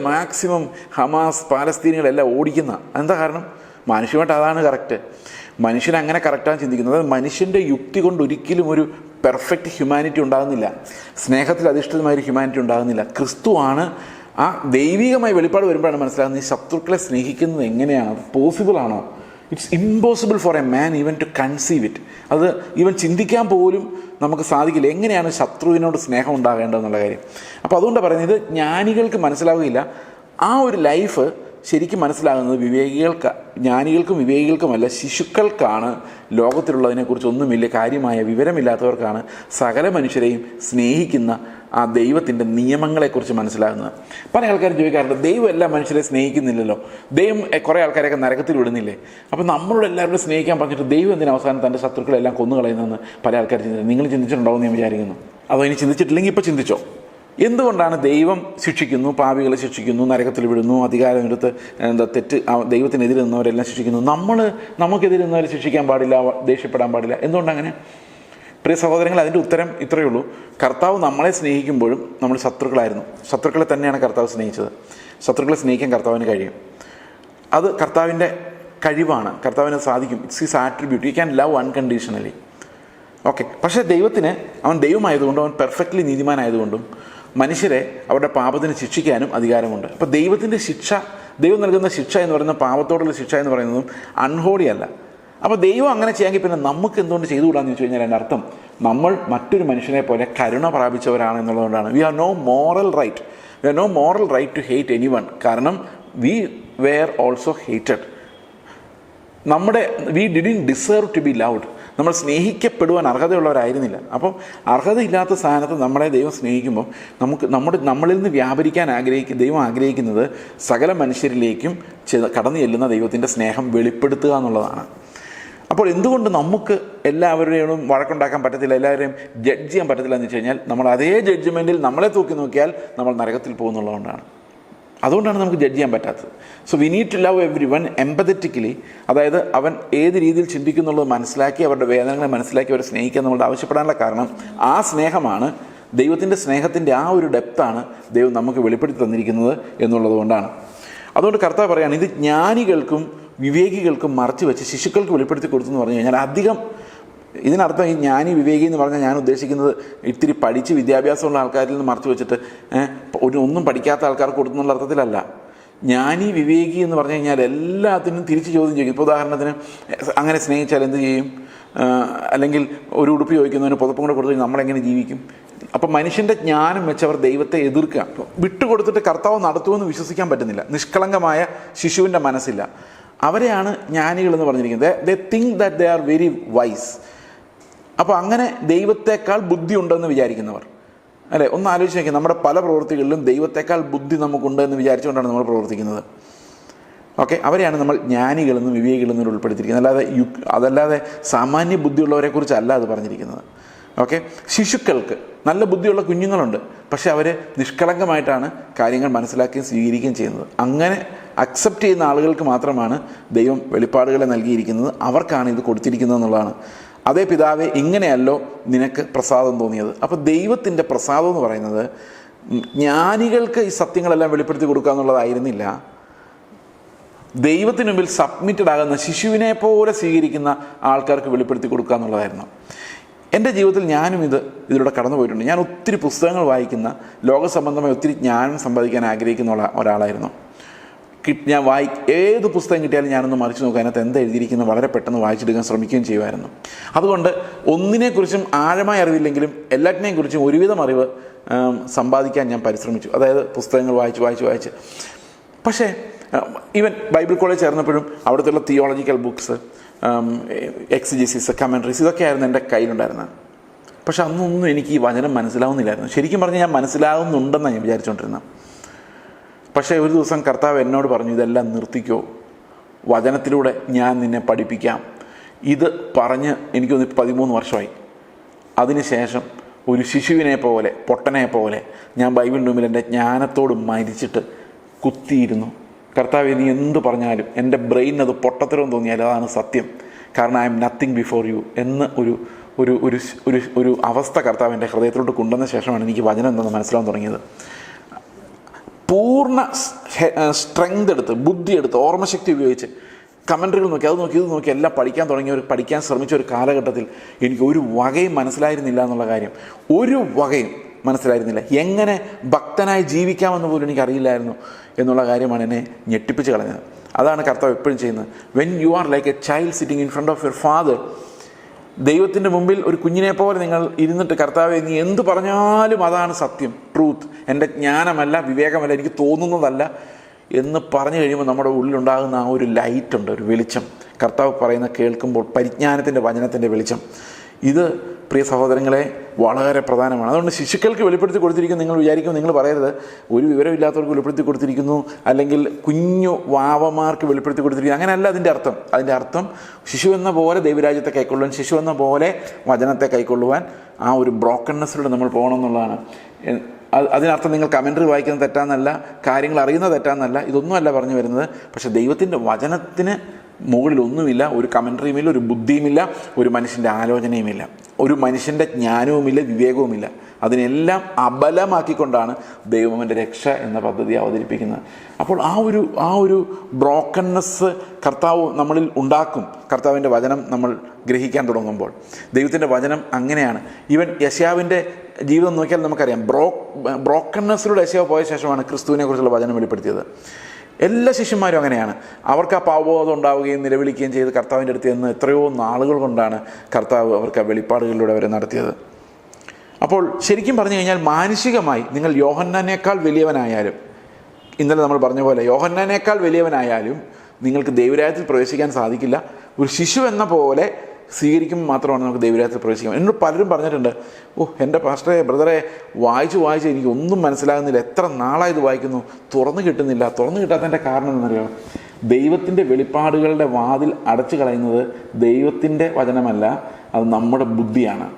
മാക്സിമം ഹമാസ് പാലസ്തീനികളെല്ലാം ഓടിക്കുന്ന എന്താ കാരണം? മനുഷ്യമായിട്ട് അതാണ് കറക്റ്റ്. മനുഷ്യൻ അങ്ങനെ കറക്റ്റാണ് ചിന്തിക്കുന്നത്. അതായത് മനുഷ്യൻ്റെ യുക്തി കൊണ്ട് ഒരിക്കലും ഒരു പെർഫെക്റ്റ് ഹ്യൂമാനിറ്റി ഉണ്ടാകുന്നില്ല, സ്നേഹത്തിൽ അധിഷ്ഠിതമായൊരു ഹ്യൂമാനിറ്റി ഉണ്ടാകുന്നില്ല. ക്രിസ്തുവാണ് ആ ദൈവികമായ വെളിപ്പാട് വരുമ്പോഴാണ് മനസ്സിലാകുന്നത് ഈ ശത്രുക്കളെ സ്നേഹിക്കുന്നത് എങ്ങനെയാണ്, അത് പോസിബിൾ ആണോ? It's impossible for a man even to conceive it. അത് ഈവൻ ചിന്തിക്കാൻ പോലും നമുക്ക് സാധിക്കില്ല, എങ്ങനെയാണ് ശത്രുവിനോട് സ്നേഹം ഉണ്ടാകേണ്ടതെന്നുള്ള കാര്യം. അപ്പോൾ അതുകൊണ്ടാണ് പറയുന്നത്, ഇത് ജ്ഞാനികൾക്ക് മനസ്സിലാവുകയില്ല. ആ ഒരു ലൈഫ് ശരിക്കും മനസ്സിലാകുന്നത് ജ്ഞാനികൾക്കും വിവേകികൾക്കുമല്ല, ശിശുക്കൾക്കാണ്. ലോകത്തിലുള്ളതിനെക്കുറിച്ച് ഒന്നും വലിയ കാര്യമായ വിവരമില്ലാത്തവർക്കാണ് സകല മനുഷ്യരെയും സ്നേഹിക്കുന്ന ആ ദൈവത്തിൻ്റെ നിയമങ്ങളെക്കുറിച്ച് മനസ്സിലാകുന്നത്. പല ആൾക്കാരും ചോദിക്കാറുണ്ട്, ദൈവം എല്ലാ മനുഷ്യരെ സ്നേഹിക്കുന്നില്ലല്ലോ, ദൈവം കുറേ ആൾക്കാരെയൊക്കെ നരകത്തിൽ വിടുന്നില്ലേ, അപ്പോൾ നമ്മളോട് എല്ലാവരും സ്നേഹിക്കാൻ പറഞ്ഞിട്ട് ദൈവം എന്തിനാ അവസാനം തൻ്റെ ശത്രുക്കളെല്ലാം കൊന്നുകളയുന്നതെന്ന് പല ആൾക്കാർ ചിന്തിക്കുന്നത്. നിങ്ങൾ ചിന്തിച്ചിട്ടുണ്ടാവും ഞാൻ വിചാരിക്കുന്നു. അതോ ഇനി ചിന്തിച്ചിട്ടില്ലെങ്കിൽ ഇപ്പോൾ ചിന്തിച്ചോ. എന്തുകൊണ്ടാണ് ദൈവം ശിക്ഷിക്കുന്നു, പാപികളെ ശിക്ഷിക്കുന്നു, നരകത്തിൽ വിടുന്നു, അധികാരമെടുത്ത് തെറ്റ് ദൈവത്തിനെതിരെ നിന്നവരെല്ലാം ശിക്ഷിക്കുന്നു, നമുക്കെതിരെ നിന്നവരെ ശിക്ഷിക്കാൻ പാടില്ല, ദേഷ്യപ്പെടാൻ പാടില്ല? എന്തുകൊണ്ടങ്ങനെ? പ്രിയ സഹോദരങ്ങൾ, അതിൻ്റെ ഉത്തരം ഇത്രയേ ഉള്ളൂ. കർത്താവ് നമ്മളെ സ്നേഹിക്കുമ്പോഴും നമ്മൾ ശത്രുക്കളായിരുന്നു. ശത്രുക്കളെ തന്നെയാണ് കർത്താവ് സ്നേഹിച്ചത്. ശത്രുക്കളെ സ്നേഹിക്കാൻ കർത്താവിന് കഴിയും. അത് കർത്താവിൻ്റെ കഴിവാണ്, കർത്താവിന് സാധിക്കും. It's his attribute. You can love unconditionally. Okay. പക്ഷേ ദൈവത്തിന്, അവൻ ദൈവമായതുകൊണ്ടും അവൻ പെർഫെക്റ്റ്ലി നീതിമാനായതുകൊണ്ടും മനുഷ്യരെ അവരുടെ പാപത്തിന് ശിക്ഷിക്കാനും അധികാരമുണ്ട്. അപ്പോൾ ദൈവത്തിൻ്റെ ശിക്ഷ, ദൈവം നൽകുന്ന ശിക്ഷ എന്ന് പറയുന്നത്, പാപത്തോടുള്ള ശിക്ഷ എന്ന് പറയുന്നതും അൺഹോളി അല്ല. അപ്പോൾ ദൈവം അങ്ങനെ ചെയ്യാമെങ്കിൽ പിന്നെ നമുക്ക് എന്തുകൊണ്ട് ചെയ്തുകൂടാന്ന് ചോദിച്ചു കഴിഞ്ഞാൽ എൻ്റെ അർത്ഥം, നമ്മൾ മറ്റൊരു മനുഷ്യനെ പോലെ കരുണ പ്രാപിച്ചവരാണ് എന്നുള്ളതുകൊണ്ടാണ്. We have no moral right to hate anyone. കാരണം we were also hated. We didn't deserve to be loved. നമ്മൾ സ്നേഹിക്കപ്പെടുവാൻ അർഹതയുള്ളവരായിരുന്നില്ല. അപ്പോൾ അർഹതയില്ലാത്ത സ്ഥാനത്ത് നമ്മളെ ദൈവം സ്നേഹിക്കുമ്പോൾ നമ്മളിൽ നിന്ന് വ്യാപരിക്കാൻ ദൈവം ആഗ്രഹിക്കുന്നത് സകല മനുഷ്യരിലേക്കും കടന്നു ചെല്ലുന്ന ദൈവത്തിൻ്റെ സ്നേഹം വെളിപ്പെടുത്തുക എന്നുള്ളതാണ്. അപ്പോൾ എന്തുകൊണ്ട് നമുക്ക് എല്ലാവരുടെയും വഴക്കുണ്ടാക്കാൻ പറ്റത്തില്ല, എല്ലാവരെയും ജഡ്ജ് ചെയ്യാൻ പറ്റത്തില്ല എന്ന് വെച്ച് കഴിഞ്ഞാൽ, നമ്മൾ അതേ ജഡ്ജ്മെൻറ്റിൽ നമ്മളെ തൂക്കി നോക്കിയാൽ നമ്മൾ നരകത്തിൽ പോകുന്നുള്ളതുകൊണ്ടാണ്. അതുകൊണ്ടാണ് നമുക്ക് ജഡ്ജ് ചെയ്യാൻ പറ്റാത്തത്. So we need to love everyone empathetically. അതായത് അവൻ ഏത് രീതിയിൽ ചിന്തിക്കുന്നുള്ളത് മനസ്സിലാക്കി, അവരുടെ വേദനകളെ മനസ്സിലാക്കി അവരെ സ്നേഹിക്കുക എന്നുള്ളത് ആവശ്യപ്പെടാനുള്ള കാരണം, ആ സ്നേഹമാണ്, ദൈവത്തിൻ്റെ സ്നേഹത്തിൻ്റെ ആ ഒരു ഡെപ്താണ് ദൈവം നമുക്ക് വെളിപ്പെടുത്തി തന്നിരിക്കുന്നത് എന്നുള്ളത് കൊണ്ടാണ്. അതുകൊണ്ട് കർത്താവ് പറയുകയാണ്, ഇത് ജ്ഞാനികൾക്കും വിവേകികൾക്കും മറച്ചു വെച്ച് ശിശുക്കൾക്ക് വെളിപ്പെടുത്തി കൊടുത്തു എന്ന് പറഞ്ഞു കഴിഞ്ഞാൽ, അധികം ഇതിനർത്ഥം ഈ ജ്ഞാനി വിവേകി എന്ന് പറഞ്ഞാൽ ഞാൻ ഉദ്ദേശിക്കുന്നത് ഇത്തിരി പഠിച്ച് വിദ്യാഭ്യാസമുള്ള ആൾക്കാരിൽ നിന്ന് മറച്ചു വെച്ചിട്ട് ഒന്നും പഠിക്കാത്ത ആൾക്കാർക്ക് കൊടുക്കുന്നുള്ള അർത്ഥത്തിലല്ല. ജ്ഞാനി വിവേകി എന്ന് പറഞ്ഞു കഴിഞ്ഞാൽ എല്ലാത്തിനും തിരിച്ച് ചോദ്യം ചെയ്യും. ഇപ്പോൾ ഉദാഹരണത്തിന്, അങ്ങനെ സ്നേഹിച്ചാൽ എന്ത് ചെയ്യും, അല്ലെങ്കിൽ ഒരു ഉടുപ്പ് ചോദിക്കുന്നതിന് പുതപ്പും കൂടെ കൊടുത്തു കഴിഞ്ഞാൽ നമ്മളെങ്ങനെ ജീവിക്കും? അപ്പം മനുഷ്യൻ്റെ ജ്ഞാനം വെച്ചവർ ദൈവത്തെ എതിർക്കുക. വിട്ടുകൊടുത്തിട്ട് കർത്താവ് നടത്തുമെന്ന് വിശ്വസിക്കാൻ പറ്റുന്നില്ല. നിഷ്കളങ്കമായ ശിശുവിൻ്റെ മനസ്സില്ല. അവരെയാണ് ജ്ഞാനികൾ എന്ന് പറഞ്ഞിരിക്കുന്നത്. They think that they are very wise. അപ്പോൾ അങ്ങനെ ദൈവത്തെക്കാൾ ബുദ്ധി ഉണ്ടെന്ന് വിചാരിക്കുന്നവർ, അല്ലേ? ഒന്ന് ആലോചിച്ച് നോക്കിയാൽ, നമ്മുടെ പല പ്രവൃത്തികളിലും ദൈവത്തെക്കാൾ ബുദ്ധി നമുക്കുണ്ട് എന്ന് വിചാരിച്ചുകൊണ്ടാണ് നമ്മൾ പ്രവർത്തിക്കുന്നത്. ഓക്കെ, അവരെയാണ് നമ്മൾ ജ്ഞാനികളെന്നും വിവേകികളെന്നും ഉൾപ്പെടുത്തിയിരിക്കുന്നത്. അതല്ലാതെ സാമാന്യ ബുദ്ധിയുള്ളവരെ കുറിച്ചല്ല അത് പറഞ്ഞിരിക്കുന്നത്. ഓക്കെ, ശിശുക്കൾക്ക് നല്ല ബുദ്ധിയുള്ള കുഞ്ഞുങ്ങളുണ്ട്, പക്ഷെ അവർ നിഷ്കളങ്കമായിട്ടാണ് കാര്യങ്ങൾ മനസ്സിലാക്കുകയും സ്വീകരിക്കുകയും ചെയ്യുന്നത്. അങ്ങനെ അക്സെപ്റ്റ് ചെയ്യുന്ന ആളുകൾക്ക് മാത്രമാണ് ദൈവം വെളിപ്പാടുകളെ നൽകിയിരിക്കുന്നത്. അവർക്കാണ് ഇത് കൊടുത്തിരിക്കുന്നത് എന്നുള്ളതാണ്. അതേ പിതാവേ, ഇങ്ങനെയല്ലോ നിനക്ക് പ്രസാദം തോന്നിയത്. അപ്പോൾ ദൈവത്തിൻ്റെ പ്രസാദം എന്ന് പറയുന്നത് ജ്ഞാനികൾക്ക് ഈ സത്യങ്ങളെല്ലാം വെളിപ്പെടുത്തി കൊടുക്കുക എന്നുള്ളതായിരുന്നില്ല. ദൈവത്തിന് മുമ്പിൽ സബ്മിറ്റഡ് ആകുന്ന ശിശുവിനെ പോലെ സ്വീകരിക്കുന്ന ആൾക്കാർക്ക് വെളിപ്പെടുത്തി കൊടുക്കുക എന്നുള്ളതായിരുന്നു. എൻ്റെ ജീവിതത്തിൽ ഞാനും ഇതിലൂടെ കടന്നു പോയിട്ടുണ്ട്. ഞാൻ ഒത്തിരി പുസ്തകങ്ങൾ വായിക്കുന്ന, ലോകസംബന്ധമായി ഒത്തിരി ജ്ഞാനം സമ്പാദിക്കാൻ ആഗ്രഹിക്കുന്ന ഒരാളായിരുന്നു. ഞാൻ ഏത് പുസ്തകം കിട്ടിയാലും ഞാനൊന്ന് മറിച്ച് നോക്കുക, അതിനകത്ത് എന്താ എഴുതിയിരിക്കുന്നത് വളരെ പെട്ടെന്ന് വായിച്ചെടുക്കാൻ ശ്രമിക്കുകയും ചെയ്യുമായിരുന്നു. അതുകൊണ്ട് ഒന്നിനെക്കുറിച്ചും ആഴമായ അറിവില്ലെങ്കിലും എല്ലാറ്റിനെയും കുറിച്ചും ഒരുവിധം അറിവ് സമ്പാദിക്കാൻ ഞാൻ പരിശ്രമിച്ചു. അതായത് പുസ്തകങ്ങൾ വായിച്ച് പക്ഷേ ഈവൻ ബൈബിൾ കോളേജ് ചേർന്നപ്പോഴും അവിടുത്തെ തിയോളജിക്കൽ ബുക്സ്, എക്സിജിസിസ്, കമൻട്രീസ്, ഇതൊക്കെയായിരുന്നു എൻ്റെ കയ്യിലുണ്ടായിരുന്നത്. പക്ഷെ അന്നൊന്നും എനിക്ക് ഈ വചനം മനസ്സിലാവുന്നില്ലായിരുന്നു. ശരിക്കും പറഞ്ഞാൽ ഞാൻ മനസ്സിലാവുന്നുണ്ടെന്നാണ് ഞാൻ വിചാരിച്ചുകൊണ്ടിരുന്നത്. പക്ഷേ ഒരു ദിവസം കർത്താവ് എന്നോട് പറഞ്ഞു, ഇതെല്ലാം നിർത്തിക്കോ, വചനത്തിലൂടെ ഞാൻ നിന്നെ പഠിപ്പിക്കാം. ഇത് പറഞ്ഞ് എനിക്കൊന്ന് 13 വർഷമായി. അതിനുശേഷം ഒരു ശിശുവിനെ പോലെ, പൊട്ടനെ പോലെ ഞാൻ ബൈബിൾ റൂമിൽ എൻ്റെ ജ്ഞാനത്തോട് മരിച്ചിട്ട് കുത്തിയിരുന്നു. കർത്താവ് നീ എന്ത് പറഞ്ഞാലും എൻ്റെ ബ്രെയിൻ അത് പൊട്ടത്തരം തോന്നിയാൽ അതാണ് സത്യം, കാരണം I M nothing before you എന്ന് ഒരു അവസ്ഥ കർത്താവ് എൻ്റെ ഹൃദയത്തിലോട്ട് കൊണ്ടുവന്ന ശേഷമാണ് എനിക്ക് വചനം എന്തെന്ന് മനസ്സിലാവാൻ തുടങ്ങിയത്. പൂർണ്ണ സ്ട്രെങ്ത് എടുത്ത്, ബുദ്ധിയെടുത്ത്, ഓർമ്മശക്തി ഉപയോഗിച്ച് കമൻട്രികൾ നോക്കി, അത് നോക്കി, ഇത് നോക്കി എല്ലാം പഠിക്കാൻ ശ്രമിച്ച ഒരു കാലഘട്ടത്തിൽ എനിക്ക് ഒരു വകയും മനസ്സിലായിരുന്നില്ല എന്നുള്ള കാര്യം, ഒരു വകയും മനസ്സിലായിരുന്നില്ല. എങ്ങനെ ഭക്തനായി ജീവിക്കാമെന്ന് പോലും എനിക്കറിയില്ലായിരുന്നു എന്നുള്ള കാര്യമാണ് എന്നെ ഞെട്ടിപ്പിച്ച് കളഞ്ഞത്. അതാണ് കർത്താവ് എപ്പോഴും ചെയ്യുന്നത്. When you are like a child sitting in front of your father, ദൈവത്തിൻ്റെ മുമ്പിൽ ഒരു കുഞ്ഞിനെ പോലെ നിങ്ങൾ ഇരുന്നിട്ട്, കർത്താവെ നീ എന്ത് പറഞ്ഞാലും അതാണ് സത്യം, ട്രൂത്ത്, എൻ്റെ ജ്ഞാനമല്ല, വിവേകമല്ല, എനിക്ക് തോന്നുന്നതല്ല എന്ന് പറഞ്ഞു കഴിയുമ്പോൾ നമ്മുടെ ഉള്ളിലുണ്ടാകുന്ന ആ ഒരു ലൈറ്റുണ്ട്, ഒരു വെളിച്ചം, കർത്താവ് പറയുന്ന കേൾക്കുമ്പോൾ പരിജ്ഞാനത്തിൻ്റെ വചനത്തിൻ്റെ വെളിച്ചം. ഇത് പ്രിയ സഹോദരങ്ങളെ വളരെ പ്രധാനമാണ്. അതുകൊണ്ട് ശിശുക്കൾക്ക് വെളിപ്പെടുത്തി കൊടുത്തിരിക്കുന്നു. നിങ്ങൾ വിചാരിക്കും, നിങ്ങൾ പറയരുത് ഒരു വിവരമില്ലാത്തവർക്ക് വെളിപ്പെടുത്തി കൊടുത്തിരിക്കുന്നു, അല്ലെങ്കിൽ കുഞ്ഞു വാവമാർക്ക് വെളിപ്പെടുത്തി കൊടുത്തിരിക്കുന്നു. അങ്ങനെയല്ല അതിൻ്റെ അർത്ഥം. അതിൻ്റെ അർത്ഥം ശിശു എന്ന പോലെ ദൈവരാജ്യത്തെ കൈക്കൊള്ളുവാൻ, ശിശു എന്ന പോലെ വചനത്തെ കൈക്കൊള്ളുവാൻ ആ ഒരു ബ്രോക്കൺനെസ്സിലൂടെ നമ്മൾ പോകണം എന്നുള്ളതാണ്. അതിനർത്ഥം നിങ്ങൾ കമൻട്രി വായിക്കുന്നത് തെറ്റാന്നല്ല, കാര്യങ്ങൾ അറിയുന്നത് തെറ്റാന്നല്ല, ഇതൊന്നുമല്ല പറഞ്ഞു വരുന്നത്. പക്ഷേ ദൈവത്തിൻ്റെ വചനത്തിന് മുകളിലൊന്നുമില്ല, ഒരു കമൻട്രിയുമില്ല, ഒരു ബുദ്ധിയുമില്ല, ഒരു മനുഷ്യൻ്റെ ആലോചനയുമില്ല, ഒരു മനുഷ്യൻ്റെ ജ്ഞാനവുമില്ല, വിവേകവുമില്ല. അതിനെല്ലാം അബലമാക്കിക്കൊണ്ടാണ് ദൈവം അവൻ്റെ രക്ഷ എന്ന പദ്ധതി അവതരിപ്പിക്കുന്നത്. അപ്പോൾ ആ ഒരു ബ്രോക്കൺനെസ് കർത്താവ് നമ്മളിൽ ഉണ്ടാക്കും. കർത്താവിൻ്റെ വചനം നമ്മൾ ഗ്രഹിക്കാൻ തുടങ്ങുമ്പോൾ ദൈവത്തിൻ്റെ വചനം അങ്ങനെയാണ്. ഈവൻ യശയാവിൻ്റെ ജീവിതം നോക്കിയാൽ നമുക്കറിയാം, ബ്രോക്കൺനെസ്സിലൂടെ യശയാവ് പോയ ശേഷമാണ് ക്രിസ്തുവിനെ കുറിച്ചുള്ള വചനം വെളിപ്പെടുത്തിയത്. എല്ലാ ശിഷ്യന്മാരും അങ്ങനെയാണ്. അവർക്ക് ആ പാവബോധം ഉണ്ടാവുകയും നിലവിളിക്കുകയും ചെയ്ത് കർത്താവിൻ്റെ അടുത്ത് നിന്ന് എത്രയോ നാളുകൾ കൊണ്ടാണ് കർത്താവ് അവർക്ക് ആ വെളിപ്പാടുകളിലൂടെ അവരെ നടത്തിയത്. അപ്പോൾ ശരിക്കും പറഞ്ഞു കഴിഞ്ഞാൽ മാനുഷികമായി നിങ്ങൾ യോഹന്നാനേക്കാൾ വലിയവനായാലും, ഇന്നലെ നമ്മൾ പറഞ്ഞ പോലെ യോഹന്നാനേക്കാൾ വലിയവനായാലും നിങ്ങൾക്ക് ദൈവരാജ്യത്തിൽ പ്രവേശിക്കാൻ സാധിക്കില്ല. ഒരു ശിശു എന്ന പോലെ സ്വീകരിക്കുമ്പോൾ മാത്രമാണ് നമുക്ക് ദൈവരാജ്യത്തിൽ പ്രവേശിക്കാം. എന്നോട് പലരും പറഞ്ഞിട്ടുണ്ട്, എൻ്റെ പാസ്റ്ററെ, ബ്രദറെ, വായിച്ച് എനിക്ക് ഒന്നും മനസ്സിലാകുന്നില്ല, എത്ര നാളായി ഇത് വായിക്കുന്നു, തുറന്നു കിട്ടാത്തതിൻ്റെ കാരണം എന്നറിയാം, ദൈവത്തിൻ്റെ വെളിപ്പാടുകളുടെ വാതിൽ അടച്ചു കളയുന്നത് ദൈവത്തിൻ്റെ വചനമല്ല, അത് നമ്മുടെ ബുദ്ധിയാണ്,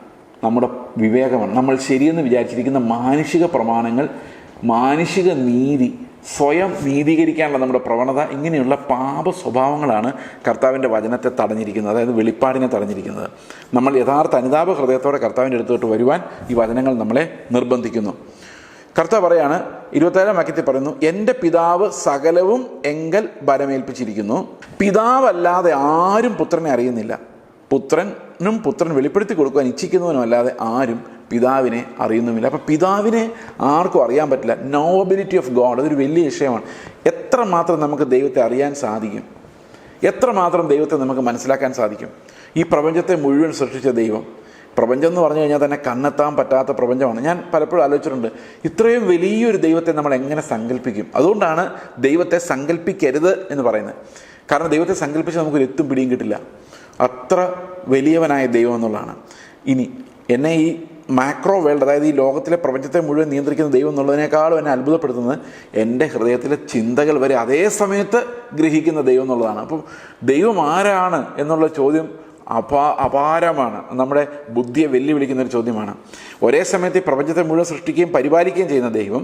നമ്മുടെ വിവേകമാണ്. നമ്മൾ ശരിയെന്ന് വിചാരിച്ചിരിക്കുന്ന മാനുഷിക പ്രമാണങ്ങൾ, മാനുഷിക നീതി, സ്വയം നീതീകരിക്കാനുള്ള നമ്മുടെ പ്രവണത, ഇങ്ങനെയുള്ള പാപ സ്വഭാവങ്ങളാണ് കർത്താവിൻ്റെ വചനത്തെ തടഞ്ഞിരിക്കുന്നത്, അതായത് വെളിപ്പാടിനെ തടഞ്ഞിരിക്കുന്നത്. നമ്മൾ യഥാർത്ഥ അനുതാപ ഹൃദയത്തോടെ കർത്താവിൻ്റെ അടുത്തോട്ട് വരുവാൻ ഈ വചനങ്ങൾ നമ്മളെ നിർബന്ധിക്കുന്നു. കർത്താവ് പറയാണ്, 27-ാം വാക്യത്തിൽ പറയുന്നു, എൻ്റെ പിതാവ് സകലവും എങ്കൽ ബലമേൽപ്പിച്ചിരിക്കുന്നു, പിതാവല്ലാതെ ആരും പുത്രനെ അറിയുന്നില്ല, പുത്രൻ വെളിപ്പെടുത്തി കൊടുക്കുവാൻ ഇച്ഛിക്കുന്നവനും അല്ലാതെ ആരും പിതാവിനെ അറിയുന്നുമില്ല. അപ്പം പിതാവിനെ ആർക്കും അറിയാൻ പറ്റില്ല. നോബിലിറ്റി ഓഫ് ഗോഡ്, അതൊരു വലിയ വിഷയമാണ്. എത്രമാത്രം നമുക്ക് ദൈവത്തെ അറിയാൻ സാധിക്കും, എത്രമാത്രം ദൈവത്തെ നമുക്ക് മനസ്സിലാക്കാൻ സാധിക്കും. ഈ പ്രപഞ്ചത്തെ മുഴുവൻ സൃഷ്ടിച്ച ദൈവം, പ്രപഞ്ചം എന്ന് പറഞ്ഞു കഴിഞ്ഞാൽ തന്നെ കണ്ണെത്താൻ പറ്റാത്ത പ്രപഞ്ചമാണ്. ഞാൻ പലപ്പോഴും ആലോചിച്ചിട്ടുണ്ട്, ഇത്രയും വലിയൊരു ദൈവത്തെ നമ്മൾ എങ്ങനെ സങ്കല്പിക്കും? അതുകൊണ്ടാണ് ദൈവത്തെ സങ്കല്പിക്കരുത് എന്ന് പറയുന്നത്. കാരണം ദൈവത്തെ സങ്കല്പിച്ച് നമുക്കൊരു എത്തും പിടിയും കിട്ടില്ല, അത്ര വലിയവനായ ദൈവം എന്നുള്ളതാണ്. ഇനി എന്നെ ഈ മാക്രോ വേൾഡ്, അതായത് ഈ ലോകത്തിലെ പ്രപഞ്ചത്തെ മുഴുവൻ നിയന്ത്രിക്കുന്ന ദൈവം എന്നുള്ളതിനേക്കാളും എന്നെ അത്ഭുതപ്പെടുത്തുന്നത് എൻ്റെ ഹൃദയത്തിലെ ചിന്തകൾ വരെ അതേ സമയത്ത് ഗ്രഹിക്കുന്ന ദൈവം എന്നുള്ളതാണ്. അപ്പം ദൈവം ആരാണ് എന്നുള്ള ചോദ്യം അപാരമാണ്, നമ്മുടെ ബുദ്ധിയെ വെല്ലുവിളിക്കുന്നൊരു ചോദ്യമാണ്. ഒരേ സമയത്ത് ഈ പ്രപഞ്ചത്തെ മുഴുവൻ സൃഷ്ടിക്കുകയും പരിപാലിക്കുകയും ചെയ്യുന്ന ദൈവം,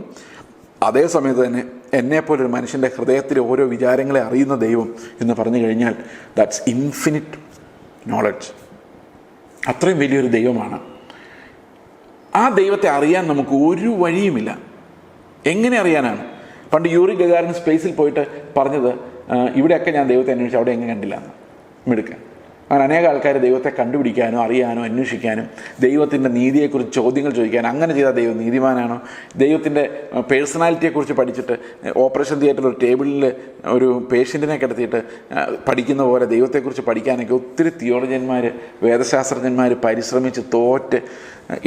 അതേ സമയത്ത് തന്നെ എന്നെപ്പോലൊരു മനുഷ്യൻ്റെ ഹൃദയത്തിലെ ഓരോ വിചാരങ്ങളെ അറിയുന്ന ദൈവം എന്ന് പറഞ്ഞു കഴിഞ്ഞാൽ ദാറ്റ്സ് ഇൻഫിനിറ്റ് നോളജ്. അത്രയും വലിയൊരു ദൈവമാണ്. ആ ദൈവത്തെ അറിയാൻ നമുക്ക് ഒരു വഴിയുമില്ല. എങ്ങനെ അറിയാനാണ്? പണ്ട് യൂറി ഗഗാറിൻ സ്പേസിൽ പോയിട്ട് പറഞ്ഞത്, ഇവിടെയൊക്കെ ഞാൻ ദൈവത്തെ അന്വേഷിച്ചു, അവിടെ എങ്ങനെ കണ്ടില്ല എന്ന്. മിടുക്കൻ. അങ്ങനെ അനേക ആൾക്കാർ ദൈവത്തെ കണ്ടുപിടിക്കാനോ അറിയാനോ അന്വേഷിക്കാനും ദൈവത്തിൻ്റെ നീതിയെക്കുറിച്ച് ചോദ്യങ്ങൾ ചോദിക്കാനും അങ്ങനെ ചെയ്താൽ ദൈവം നീതിമാനാണോ, ദൈവത്തിൻ്റെ പേഴ്സണാലിറ്റിയെക്കുറിച്ച് പഠിച്ചിട്ട് ഓപ്പറേഷൻ തിയേറ്ററിൽ ഒരു ടേബിളിൽ ഒരു പേഷ്യൻറ്റിനെ കിടത്തിയിട്ട് പഠിക്കുന്ന പോലെ ദൈവത്തെക്കുറിച്ച് പഠിക്കാനൊക്കെ ഒത്തിരി തിയോളജന്മാർ വേദശാസ്ത്രജ്ഞന്മാർ പരിശ്രമിച്ച് തോറ്റ്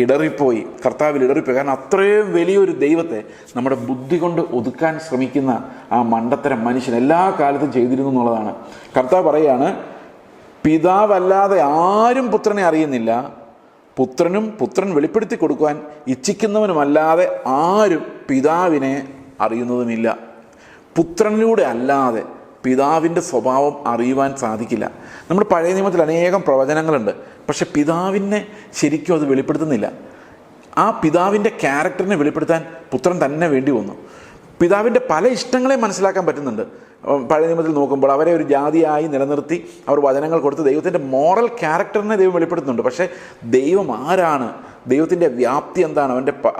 ഇടറിപ്പോയി, കർത്താവിൽ ഇടറിപ്പോയി. കാരണം അത്രയും വലിയൊരു ദൈവത്തെ നമ്മുടെ ബുദ്ധി കൊണ്ട് ഒതുക്കാൻ ശ്രമിക്കുന്ന ആ മണ്ടത്തരം മനുഷ്യൻ എല്ലാ കാലത്തും ചെയ്തിരുന്നു എന്നുള്ളതാണ്. കർത്താവ് പറയുകയാണ്, പിതാവല്ലാതെ ആരും പുത്രനെ അറിയുന്നില്ല, പുത്രൻ വെളിപ്പെടുത്തി കൊടുക്കുവാൻ ഇച്ഛിക്കുന്നവനുമല്ലാതെ ആരും പിതാവിനെ അറിയുന്നതുമില്ല. പുത്രനിലൂടെ അല്ലാതെ പിതാവിൻ്റെ സ്വഭാവം അറിയുവാൻ സാധിക്കില്ല. നമ്മുടെ പഴയ നിയമത്തിൽ അനേകം പ്രവചനങ്ങളുണ്ട്, പക്ഷെ പിതാവിനെ ശരിക്കും അത് വെളിപ്പെടുത്തുന്നില്ല. ആ പിതാവിൻ്റെ ക്യാരക്ടറിനെ വെളിപ്പെടുത്താൻ പുത്രൻ തന്നെ വേണ്ടി വന്നു. പിതാവിൻ്റെ പല ഇഷ്ടങ്ങളെയും മനസ്സിലാക്കാൻ പറ്റുന്നുണ്ട്. പഴയ നിയമത്തിൽ നോക്കുമ്പോൾ അവരെ ഒരു ജാതിയായി നിലനിർത്തി അവർ വചനങ്ങൾ കൊടുത്ത് ദൈവത്തിൻ്റെ മോറൽ ക്യാരക്ടറിനെ ദൈവം വെളിപ്പെടുത്തുന്നുണ്ട്. പക്ഷേ ദൈവം ആരാണ്, ദൈവത്തിൻ്റെ വ്യാപ്തി എന്താണ്,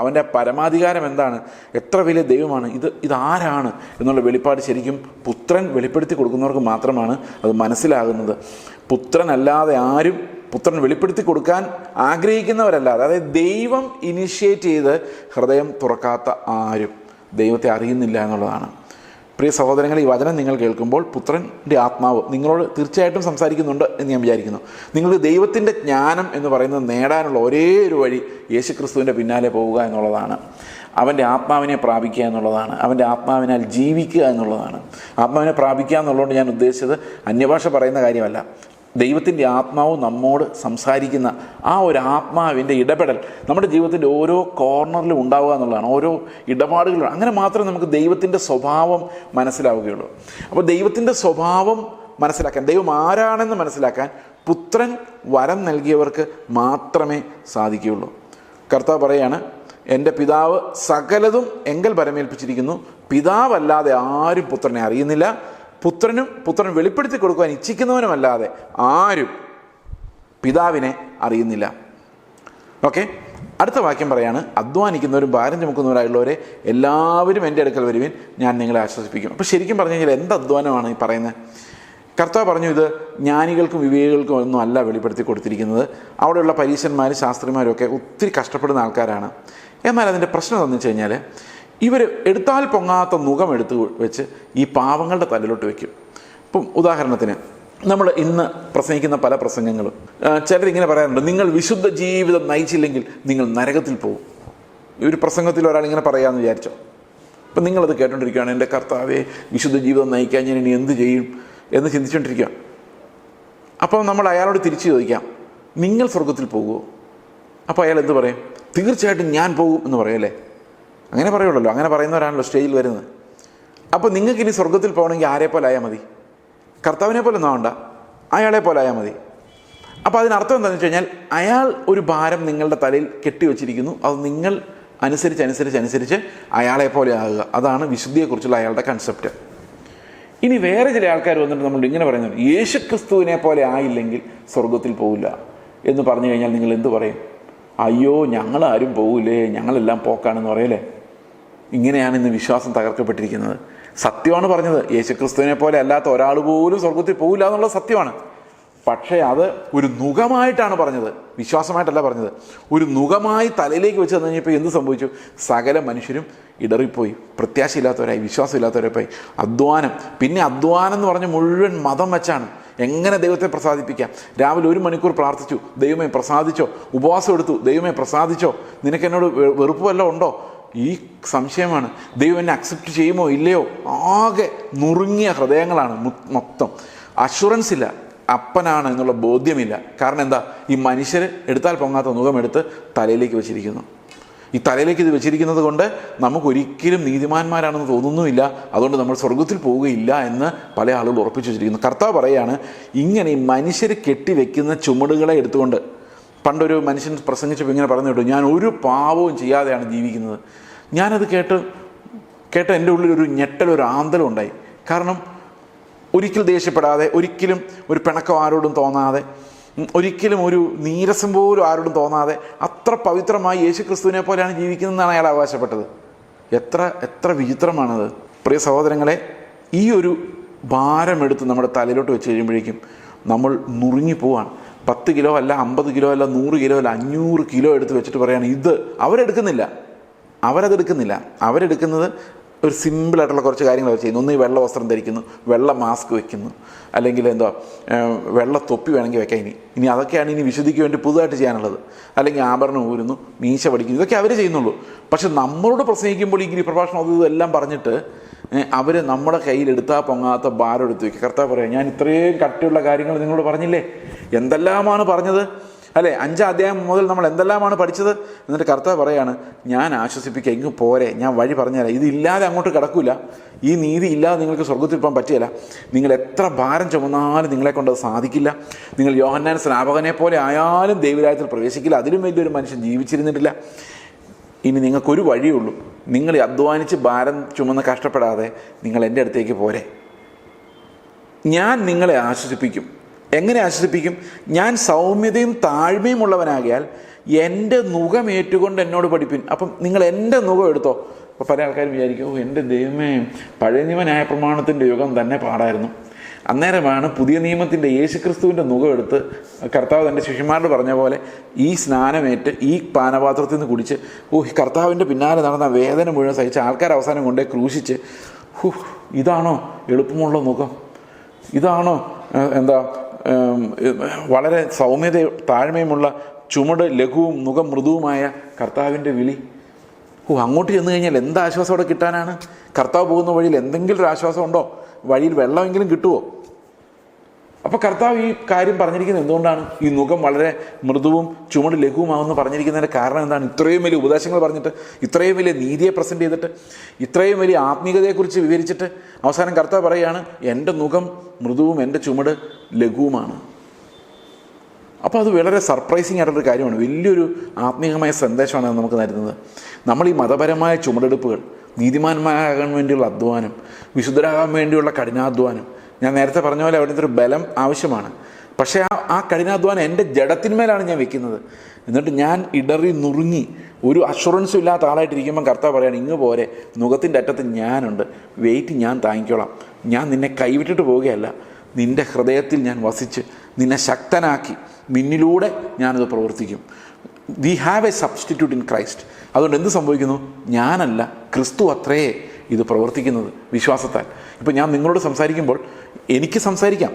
അവൻ്റെ പരമാധികാരം എന്താണ്, എത്ര വലിയ ദൈവമാണ്, ഇതാരാണ് എന്നുള്ള വെളിപ്പാട് ശരിക്കും പുത്രൻ വെളിപ്പെടുത്തി കൊടുക്കുന്നവർക്ക് മാത്രമാണ് അത് മനസ്സിലാകുന്നത്. പുത്രനല്ലാതെ ആരും, പുത്രൻ വെളിപ്പെടുത്തി കൊടുക്കാൻ ആഗ്രഹിക്കുന്നവരല്ലാതെ, അതായത് ദൈവം ഇനിഷ്യേറ്റ് ചെയ്ത് ഹൃദയം തുറക്കാത്ത ആരും ദൈവത്തെ അറിയുന്നില്ല എന്നുള്ളതാണ്. പ്രിയ സഹോദരങ്ങൾ, ഈ വചനം നിങ്ങൾ കേൾക്കുമ്പോൾ പുത്രൻ്റെ ആത്മാവ് നിങ്ങളോട് തീർച്ചയായിട്ടും സംസാരിക്കുന്നുണ്ട് എന്ന് ഞാൻ വിചാരിക്കുന്നു. നിങ്ങൾക്ക് ദൈവത്തിൻ്റെ ജ്ഞാനം എന്ന് പറയുന്നത് നേടാനുള്ള ഒരേ ഒരു വഴി യേശുക്രിസ്തുവിൻ്റെ പിന്നാലെ പോവുക എന്നുള്ളതാണ്. അവൻ്റെ ആത്മാവിനെ പ്രാപിക്കുക എന്നുള്ളതാണ്. അവൻ്റെ ആത്മാവിനാൽ ജീവിക്കുക എന്നുള്ളതാണ്. ആത്മാവിനെ പ്രാപിക്കുക എന്നുള്ളതുകൊണ്ട് ഞാൻ ഉദ്ദേശിച്ചത് അന്യഭാഷ പറയുന്ന കാര്യമല്ല. ദൈവത്തിൻ്റെ ആത്മാവ് നമ്മോട് സംസാരിക്കുന്ന ആ ഒരു ആത്മാവിൻ്റെ ഇടപെടൽ നമ്മുടെ ജീവിതത്തിൻ്റെ ഓരോ കോർണറിലും ഉണ്ടാവുക എന്നുള്ളതാണ്. ഓരോ ഇടപാടുകളും. അങ്ങനെ മാത്രമേ നമുക്ക് ദൈവത്തിൻ്റെ സ്വഭാവം മനസ്സിലാവുകയുള്ളൂ. അപ്പോൾ ദൈവത്തിൻ്റെ സ്വഭാവം മനസ്സിലാക്കാൻ, ദൈവം ആരാണെന്ന് മനസ്സിലാക്കാൻ പുത്രൻ വരം നൽകിയവർക്ക് മാത്രമേ സാധിക്കുകയുള്ളൂ. കർത്താവ് പറയാണ്, എൻ്റെ പിതാവ് സകലതും എങ്കൽ പരമേൽപ്പിച്ചിരിക്കുന്നു, പിതാവല്ലാതെ ആരും പുത്രനെ അറിയുന്നില്ല, പുത്രൻ വെളിപ്പെടുത്തി കൊടുക്കുവാൻ ഇച്ഛിക്കുന്നവനുമല്ലാതെ ആരും പിതാവിനെ അറിയുന്നില്ല. ഓക്കെ, അടുത്ത വാക്യം പറയാണ്, അധ്വാനിക്കുന്നവരും ഭാരം ചുമക്കുന്നവരായുള്ളവരെ എല്ലാവരും എൻ്റെ അടുക്കൽ വരുവിൻ, ഞാൻ നിങ്ങളെ ആശ്വസിപ്പിക്കും. അപ്പോൾ ശരിക്കും പറഞ്ഞു കഴിഞ്ഞാൽ എന്ത് അധ്വാനമാണ് ഈ പറയുന്നത്? കർത്താവ് പറഞ്ഞു, ഇത് ജ്ഞാനികൾക്കും വിവേകികൾക്കും ഒന്നും അല്ല വെളിപ്പെടുത്തി കൊടുത്തിരിക്കുന്നത്. അവിടെയുള്ള പരീശന്മാരും ശാസ്ത്രിമാരും ഒക്കെ ഒത്തിരി കഷ്ടപ്പെടുന്ന ആൾക്കാരാണ്. എന്നാൽ അതിൻ്റെ പ്രശ്നം എന്താണെന്ന് വെച്ച് കഴിഞ്ഞാൽ, ഇവർ എടുത്താൽ പൊങ്ങാത്ത നുകം എടുത്ത് വെച്ച് ഈ പാവങ്ങളുടെ തലയിലോട്ട് വയ്ക്കും. ഇപ്പം ഉദാഹരണത്തിന് നമ്മൾ ഇന്ന് പ്രസംഗിക്കുന്ന പല പ്രസംഗങ്ങളും ചിലരിങ്ങനെ പറയാറുണ്ട്, നിങ്ങൾ വിശുദ്ധ ജീവിതം നയിച്ചില്ലെങ്കിൽ നിങ്ങൾ നരകത്തിൽ പോകും. ഈ ഒരു പ്രസംഗത്തിൽ ഒരാളിങ്ങനെ പറയാമെന്ന് വിചാരിച്ചോ. അപ്പം നിങ്ങളത് കേട്ടോണ്ടിരിക്കുകയാണ്, എൻ്റെ കർത്താവേ, വിശുദ്ധ ജീവിതം നയിക്കാൻ ഞാൻ ഇനി എന്ത് ചെയ്യും എന്ന് ചിന്തിച്ചുകൊണ്ടിരിക്കുക. അപ്പോൾ നമ്മൾ അയാളോട് തിരിച്ചു ചോദിക്കാം, നിങ്ങൾ സ്വർഗത്തിൽ പോകുമോ? അപ്പോൾ അയാൾ എന്ത് പറയും? തീർച്ചയായിട്ടും ഞാൻ പോകും എന്ന് പറയും, അല്ലേ? അങ്ങനെ പറയുള്ളല്ലോ. അങ്ങനെ പറയുന്നവരാണല്ലോ സ്റ്റേജിൽ വരുന്നത്. അപ്പോൾ നിങ്ങൾക്ക് ഇനി സ്വർഗത്തിൽ പോകണമെങ്കിൽ ആരെ പോലെ ആയാൽ മതി? കർത്താവിനെ പോലെ ഒന്നും വേണ്ട, അയാളെ പോലെ ആയാൽ മതി. അപ്പോൾ അതിനർത്ഥം എന്താണെന്ന് വെച്ച് കഴിഞ്ഞാൽ, അയാൾ ഒരു ഭാരം നിങ്ങളുടെ തലയിൽ കെട്ടിവെച്ചിരിക്കുന്നു, അത് നിങ്ങൾ അനുസരിച്ച് അയാളെ പോലെ ആകുക. അതാണ് വിശുദ്ധിയെക്കുറിച്ചുള്ള അയാളുടെ കൺസെപ്റ്റ്. ഇനി വേറെ ചില ആൾക്കാർ വന്നിട്ട് നമ്മൾ ഇങ്ങനെ പറയുന്നുണ്ട്, യേശുക്രിസ്തുവിനെ പോലെ ആയില്ലെങ്കിൽ സ്വർഗത്തിൽ പോകില്ല എന്ന് പറഞ്ഞു കഴിഞ്ഞാൽ നിങ്ങൾ എന്ത് പറയും? അയ്യോ, ഞങ്ങളാരും പോകില്ലേ, ഞങ്ങളെല്ലാം പോക്കാണെന്ന് പറയല്ലേ. ഇങ്ങനെയാണ് ഇന്ന് വിശ്വാസം തകർക്കപ്പെട്ടിരിക്കുന്നത്. സത്യമാണ് പറഞ്ഞത്, യേശുക്രിസ്തുവിനെ പോലെ അല്ലാത്ത ഒരാൾ പോലും സ്വർഗത്തിൽ പോകില്ല എന്നുള്ളത് സത്യമാണ്. പക്ഷേ അത് ഒരു നുകമായിട്ടാണ് പറഞ്ഞത്, വിശ്വാസമായിട്ടല്ല പറഞ്ഞത്. ഒരു നുകമായി തലയിലേക്ക് വെച്ച് തന്നു കഴിഞ്ഞപ്പോൾ എന്ത് സംഭവിച്ചു? സകല മനുഷ്യരും ഇടറിപ്പോയി, പ്രത്യാശയില്ലാത്തവരായി, വിശ്വാസമില്ലാത്തവരായി. അധ്വാനം എന്ന് പറഞ്ഞ് മുഴുവൻ മതം വെച്ചാണ് എങ്ങനെ ദൈവത്തെ പ്രസാദിപ്പിക്കാം. രാവിലെ 1 മണിക്കൂർ പ്രാർത്ഥിച്ചു, ദൈവമേ പ്രസാദിച്ചോ. ഉപവാസം എടുത്തു, ദൈവമേ പ്രസാദിച്ചോ. നിനക്ക് എന്നോട് വെറുപ്പ് വല്ലതും ഉണ്ടോ? ഈ സംശയമാണ്. ദൈവം എന്നെ അക്സെപ്റ്റ് ചെയ്യുമോ ഇല്ലയോ? ആകെ നുറുങ്ങിയ ഹൃദയങ്ങളാണ് മൊത്തം. അഷുറൻസ് ഇല്ല, അപ്പനാണ് എന്നുള്ള ബോധ്യമില്ല. കാരണം എന്താ? ഈ മനുഷ്യർ എടുത്താൽ പൊങ്ങാത്ത നുകമെടുത്ത് തലയിലേക്ക് വെച്ചിരിക്കുന്നു. ഈ തലയിലേക്ക് ഇത് വെച്ചിരിക്കുന്നത് കൊണ്ട് നമുക്കൊരിക്കലും നീതിമാന്മാരാണെന്ന് തോന്നുന്നുമില്ല. അതുകൊണ്ട് നമ്മൾ സ്വർഗത്തിൽ പോവുകയില്ല എന്ന് പല ആളുകൾ ഉറപ്പിച്ചു വെച്ചിരിക്കുന്നു. കർത്താവ് പറയാണ്, ഇങ്ങനെ ഈ മനുഷ്യർ കെട്ടിവെക്കുന്ന ചുമടുകളെ എടുത്തുകൊണ്ട്, പണ്ടൊരു മനുഷ്യൻ പ്രസംഗിച്ചപ്പോൾ ഇങ്ങനെ പറഞ്ഞു കേട്ടു, ഞാൻ ഒരു പാവവും ചെയ്യാതെയാണ് ജീവിക്കുന്നത്. ഞാനത് കേട്ട് എൻ്റെ ഉള്ളിൽ ഒരു ഞെട്ടൽ, ഒരു ആന്തലും ഉണ്ടായി. കാരണം ഒരിക്കലും ദേഷ്യപ്പെടാതെ, ഒരിക്കലും ഒരു പിണക്കം ആരോടും തോന്നാതെ, ഒരിക്കലും ഒരു നീരസം പോലും ആരോടും തോന്നാതെ അത്ര പവിത്രമായി യേശുക്രിസ്തുവിനെ പോലെയാണ് ജീവിക്കുന്നതെന്നാണ് അയാൾ അവകാശപ്പെട്ടത്. എത്ര വിചിത്രമാണത്. പ്രിയ സഹോദരങ്ങളെ, ഈ ഒരു ഭാരമെടുത്ത് നമ്മുടെ തലയിലോട്ട് വെച്ച് കഴിയുമ്പോഴേക്കും നമ്മൾ നുറുങ്ങിപ്പോവാണ്. 10 കിലോ അല്ല, 50 കിലോ അല്ല, 100 കിലോ അല്ല, 500 കിലോ എടുത്ത് വെച്ചിട്ട് പറയുകയാണ് ഇത്. അവരെടുക്കുന്നില്ല. അവരെടുക്കുന്നത് ഒരു സിമ്പിളായിട്ടുള്ള കുറച്ച് കാര്യങ്ങൾ അവർ ചെയ്യുന്നു. ഒന്ന് ഈ വെള്ള വസ്ത്രം ധരിക്കുന്നു, വെള്ള മാസ്ക് വെക്കുന്നു, അല്ലെങ്കിൽ വെള്ള തൊപ്പി വേണമെങ്കിൽ വെക്കാം. ഇനി അതൊക്കെയാണ് ഇനി വിശുദ്ധിക്ക് വേണ്ടി പുതുതായിട്ട് ചെയ്യാനുള്ളത്. അല്ലെങ്കിൽ ആഭരണം ഊരുന്നു, മീശ പഠിക്കുന്നു, ഇതൊക്കെ അവർ ചെയ്യുന്നുള്ളൂ. പക്ഷെ നമ്മളോട് പ്രസംഗിക്കുമ്പോൾ ഈ ഗിരിപ്രഭാഷണം ഇതെല്ലാം പറഞ്ഞിട്ട് അവർ നമ്മുടെ കയ്യിലെടുത്താൽ പൊങ്ങാത്ത ഭാരം എടുത്ത് വയ്ക്കുക. കർത്താവ് പറയാം, ഞാൻ ഇത്രയും കട്ടിയുള്ള കാര്യങ്ങൾ നിങ്ങളോട് പറഞ്ഞില്ലേ, എന്തെല്ലാമാണ് പറഞ്ഞത് അല്ലേ? 5-ാം അധ്യായം മുതൽ നമ്മൾ എന്തെല്ലാമാണ് പഠിച്ചത്. എന്നിട്ട് കർത്താവ് പറയാണ്, ഞാൻ ആശ്വസിപ്പിക്കുക, ഇങ്ങ് പോരെ, ഞാൻ വഴി പറഞ്ഞുതരാം. ഇതില്ലാതെ അങ്ങോട്ട് കിടക്കില്ല. ഈ നീതി ഇല്ലാതെ നിങ്ങൾക്ക് സ്വർഗ്ഗത്തിൽ പോകാൻ പറ്റില്ല. നിങ്ങൾ എത്ര ഭാരം ചുമന്നാലും നിങ്ങളെ കൊണ്ട് അത് സാധിക്കില്ല. നിങ്ങൾ യോഹന്നാൻ സ്നാപകനെ പോലെ ആയാലും ദൈവരാജ്യത്തിൽ പ്രവേശിക്കില്ല. അതിലും വലിയൊരു മനുഷ്യൻ ജീവിച്ചിരുന്നിട്ടില്ല. ഇനി നിങ്ങൾക്കൊരു വഴിയുള്ളൂ. നിങ്ങൾ അധ്വാനിച്ച് ഭാരം ചുമന്ന് കഷ്ടപ്പെടാതെ നിങ്ങൾ എൻ്റെ അടുത്തേക്ക് പോരെ. ഞാൻ നിങ്ങളെ ആശ്വസിപ്പിക്കും. എങ്ങനെ ആശ്വസിപ്പിക്കും? ഞാൻ സൗമ്യതയും താഴ്മയും ഉള്ളവനാകിയാൽ എൻ്റെ നുകം ഏറ്റുകൊണ്ട് എന്നോട് പഠിപ്പിൻ. അപ്പം നിങ്ങൾ എൻ്റെ നുകം എടുത്തോ. അപ്പോൾ പല ആൾക്കാരും വിചാരിക്കും, എൻ്റെ ദൈവമേ, പഴയ നിയമ ന്യായ പ്രമാണത്തിൻ്റെ യുഗം തന്നെ പാടായിരുന്നു. അന്നേരമാണ് പുതിയ നിയമത്തിൻ്റെ യേശുക്രിസ്തുവിൻ്റെ നുകം എടുത്ത് കർത്താവ് തൻ്റെ ശിഷ്യന്മാരോട് പറഞ്ഞ പോലെ ഈ സ്നാനമേറ്റ് ഈ പാനപാത്രത്തിൽ നിന്ന് കുടിച്ച് കർത്താവിൻ്റെ പിന്നാലെ നടന്ന വേദന മുഴുവൻ സഹിച്ച് ആൾക്കാർ അവസാനം കൊണ്ടേ ക്രൂശിച്ച് ഇതാണോ എളുപ്പമുള്ള നുകം? ഇതാണോ വളരെ സൗമ്യത താഴ്മയുമുള്ള ചുമട് ലഘുവും നുകം മൃദുവുമായ കർത്താവിൻ്റെ വിളി? അങ്ങോട്ട് ചെന്ന് കഴിഞ്ഞാൽ എന്ത് ആശ്വാസം അവിടെ കിട്ടാനാണ്? കർത്താവ് പോകുന്ന വഴിയിൽ എന്തെങ്കിലും ഒരു ആശ്വാസം ഉണ്ടോ? വഴിയിൽ വെള്ളമെങ്കിലും കിട്ടുമോ? അപ്പോൾ കർത്താവ് ഈ കാര്യം പറഞ്ഞിരിക്കുന്നത് എന്തുകൊണ്ടാണ്? ഈ നുകം വളരെ മൃദുവും ചുമട് ലഘുവുമാവെന്ന് പറഞ്ഞിരിക്കുന്നതിൻ്റെ കാരണം എന്താണ്? ഇത്രയും വലിയ ഉപദേശങ്ങൾ പറഞ്ഞിട്ട്, ഇത്രയും വലിയ നീതിയെ പ്രസൻറ്റ് ചെയ്തിട്ട്, ഇത്രയും വലിയ ആത്മീയതയെക്കുറിച്ച് വിവരിച്ചിട്ട് അവസാനം കർത്താവ് പറയുകയാണ്, എൻ്റെ നുകം മൃദുവും എൻ്റെ ചുമട് ലഘുവുമാണ്. അപ്പോൾ അത് വളരെ സർപ്രൈസിങ് ആയിട്ടുള്ളൊരു കാര്യമാണ്. വലിയൊരു ആത്മീയമായ സന്ദേശമാണ് അത് നമുക്ക് നൽകുന്നത്. നമ്മൾ ഈ മതപരമായ ചുമടെടുപ്പുകൾ, നീതിമാന്മാരാകാൻ വേണ്ടിയുള്ള അധ്വാനം, വിശുദ്ധരാകാൻ വേണ്ടിയുള്ള കഠിനാധ്വാനം, ഞാൻ നേരത്തെ പറഞ്ഞ പോലെ അവിടുത്തെ ഒരു ബലം ആവശ്യമാണ്. പക്ഷേ ആ കഠിനാധ്വാനം എൻ്റെ ജഡത്തിന്മേലാണ് ഞാൻ വെക്കുന്നത്. എന്നിട്ട് ഞാൻ ഇടറി നുറുങ്ങി ഒരു അഷുറൻസും ഇല്ലാത്ത ആളായിട്ടിരിക്കുമ്പം കർത്താവ് പറയുകയാണ്, ഇങ്ങ് പോരെ, നുകത്തിൻ്റെ അറ്റത്ത് ഞാനുണ്ട്, വെയിറ്റ് ഞാൻ താങ്ങിക്കോളാം. ഞാൻ നിന്നെ കൈവിട്ടിട്ട് പോവുകയല്ല, നിൻ്റെ ഹൃദയത്തിൽ ഞാൻ വസിച്ച് നിന്നെ ശക്തനാക്കി നിന്നിലൂടെ ഞാനത് പ്രവർത്തിക്കും. We have A substitute in Christ. അതുകൊണ്ട് എന്ത് സംഭവിക്കുന്നു? ഞാനല്ല, ക്രിസ്തു അത്രയേ ഇത് പ്രവർത്തിക്കുന്നത് വിശ്വാസത്താൽ. ഇപ്പം ഞാൻ നിങ്ങളോട് സംസാരിക്കുമ്പോൾ എനിക്ക് സംസാരിക്കാം,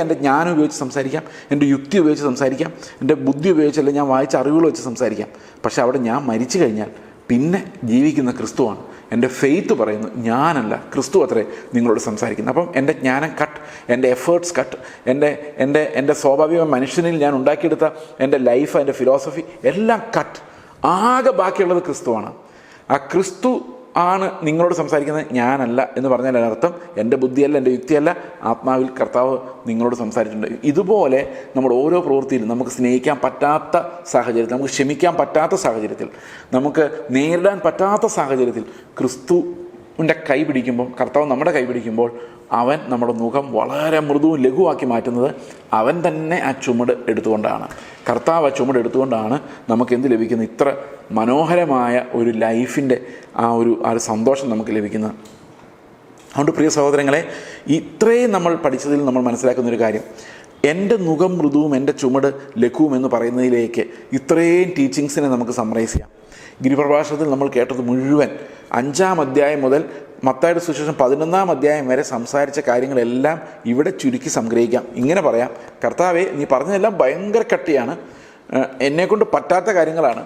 എൻ്റെ ജ്ഞാനം ഉപയോഗിച്ച് സംസാരിക്കാം, എൻ്റെ യുക്തി ഉപയോഗിച്ച് സംസാരിക്കാം, എൻ്റെ ബുദ്ധി ഉപയോഗിച്ചല്ല ഞാൻ വായിച്ച അറിവുകൾ വെച്ച് സംസാരിക്കാം. പക്ഷെ അവിടെ ഞാൻ മരിച്ചു കഴിഞ്ഞാൽ പിന്നെ ജീവിക്കുന്ന ക്രിസ്തുവാണ്. എൻ്റെ ഫെയ്ത്ത് പറയുന്നു, ഞാനല്ല, ക്രിസ്തു അത്രേ നിങ്ങളോട് സംസാരിക്കുന്നത്. അപ്പം എൻ്റെ ജ്ഞാനം കട്ട്, എൻ്റെ എഫേർട്സ് കട്ട്, എൻ്റെ സ്വാഭാവിക മനുഷ്യനിൽ ഞാൻ ഉണ്ടാക്കിയെടുത്ത എൻ്റെ ലൈഫ്, എൻ്റെ ഫിലോസഫി എല്ലാം കട്ട്. ആകെ ബാക്കിയുള്ളത് ക്രിസ്തുവാണ്. ആ ക്രിസ്തു ആണ് നിങ്ങളോട് സംസാരിക്കുന്നത്, ഞാനല്ല എന്ന് പറഞ്ഞാൽ അതിനർത്ഥം എൻ്റെ ബുദ്ധിയല്ല, എൻ്റെ യുക്തിയല്ല, ആത്മാവിൽ കർത്താവ് നിങ്ങളോട് സംസാരിച്ചിട്ടുണ്ട്. ഇതുപോലെ നമ്മുടെ ഓരോ പ്രവൃത്തിയിലും നമുക്ക് സ്നേഹിക്കാൻ പറ്റാത്ത സാഹചര്യത്തിൽ, നമുക്ക് ക്ഷമിക്കാൻ പറ്റാത്ത സാഹചര്യത്തിൽ, നമുക്ക് നേരിടാൻ പറ്റാത്ത സാഹചര്യത്തിൽ ക്രിസ്തുവിൻ്റെ കൈ പിടിക്കുമ്പോൾ, കർത്താവ് നമ്മുടെ കൈ പിടിക്കുമ്പോൾ അവൻ നമ്മുടെ മുഖം വളരെ മൃദുവും ലഘുവാക്കി മാറ്റുന്നത് അവൻ തന്നെ ആ ചുമട് എടുത്തുകൊണ്ടാണ്. കർത്താവ് ആ ചുമട് എടുത്തുകൊണ്ടാണ് നമുക്ക് എന്ത് ലഭിക്കുന്നത്? ഇത്ര മനോഹരമായ ഒരു ലൈഫിൻ്റെ ആ ഒരു സന്തോഷം നമുക്ക് ലഭിക്കുന്നത്. അതുകൊണ്ട് പ്രിയ സഹോദരങ്ങളെ, ഇത്രയും നമ്മൾ പഠിച്ചതിൽ നമ്മൾ മനസ്സിലാക്കുന്നൊരു കാര്യം, എൻ്റെ മുഖം മൃദുവും എൻ്റെ ചുമട് ലഘുവും എന്ന് പറയുന്നതിലേക്ക് ഇത്രയും ടീച്ചിങ്സിനെ നമുക്ക് സമ്മറൈസ് ചെയ്യാം. ഗിരിപ്രഭാഷണത്തിൽ നമ്മൾ കേട്ടത് മുഴുവൻ 5-ാം അധ്യായം മുതൽ മത്തായിയുടെ സുവിശേഷം 11-ാം അധ്യായം വരെ സംസാരിച്ച കാര്യങ്ങളെല്ലാം ഇവിടെ ചുരുക്കി സംഗ്രഹിക്കാം. ഇങ്ങനെ പറയാം, കർത്താവേ, നീ പറഞ്ഞതെല്ലാം ഭയങ്കര കട്ടിയാണ്, എന്നെക്കൊണ്ട് പറ്റാത്ത കാര്യങ്ങളാണ്,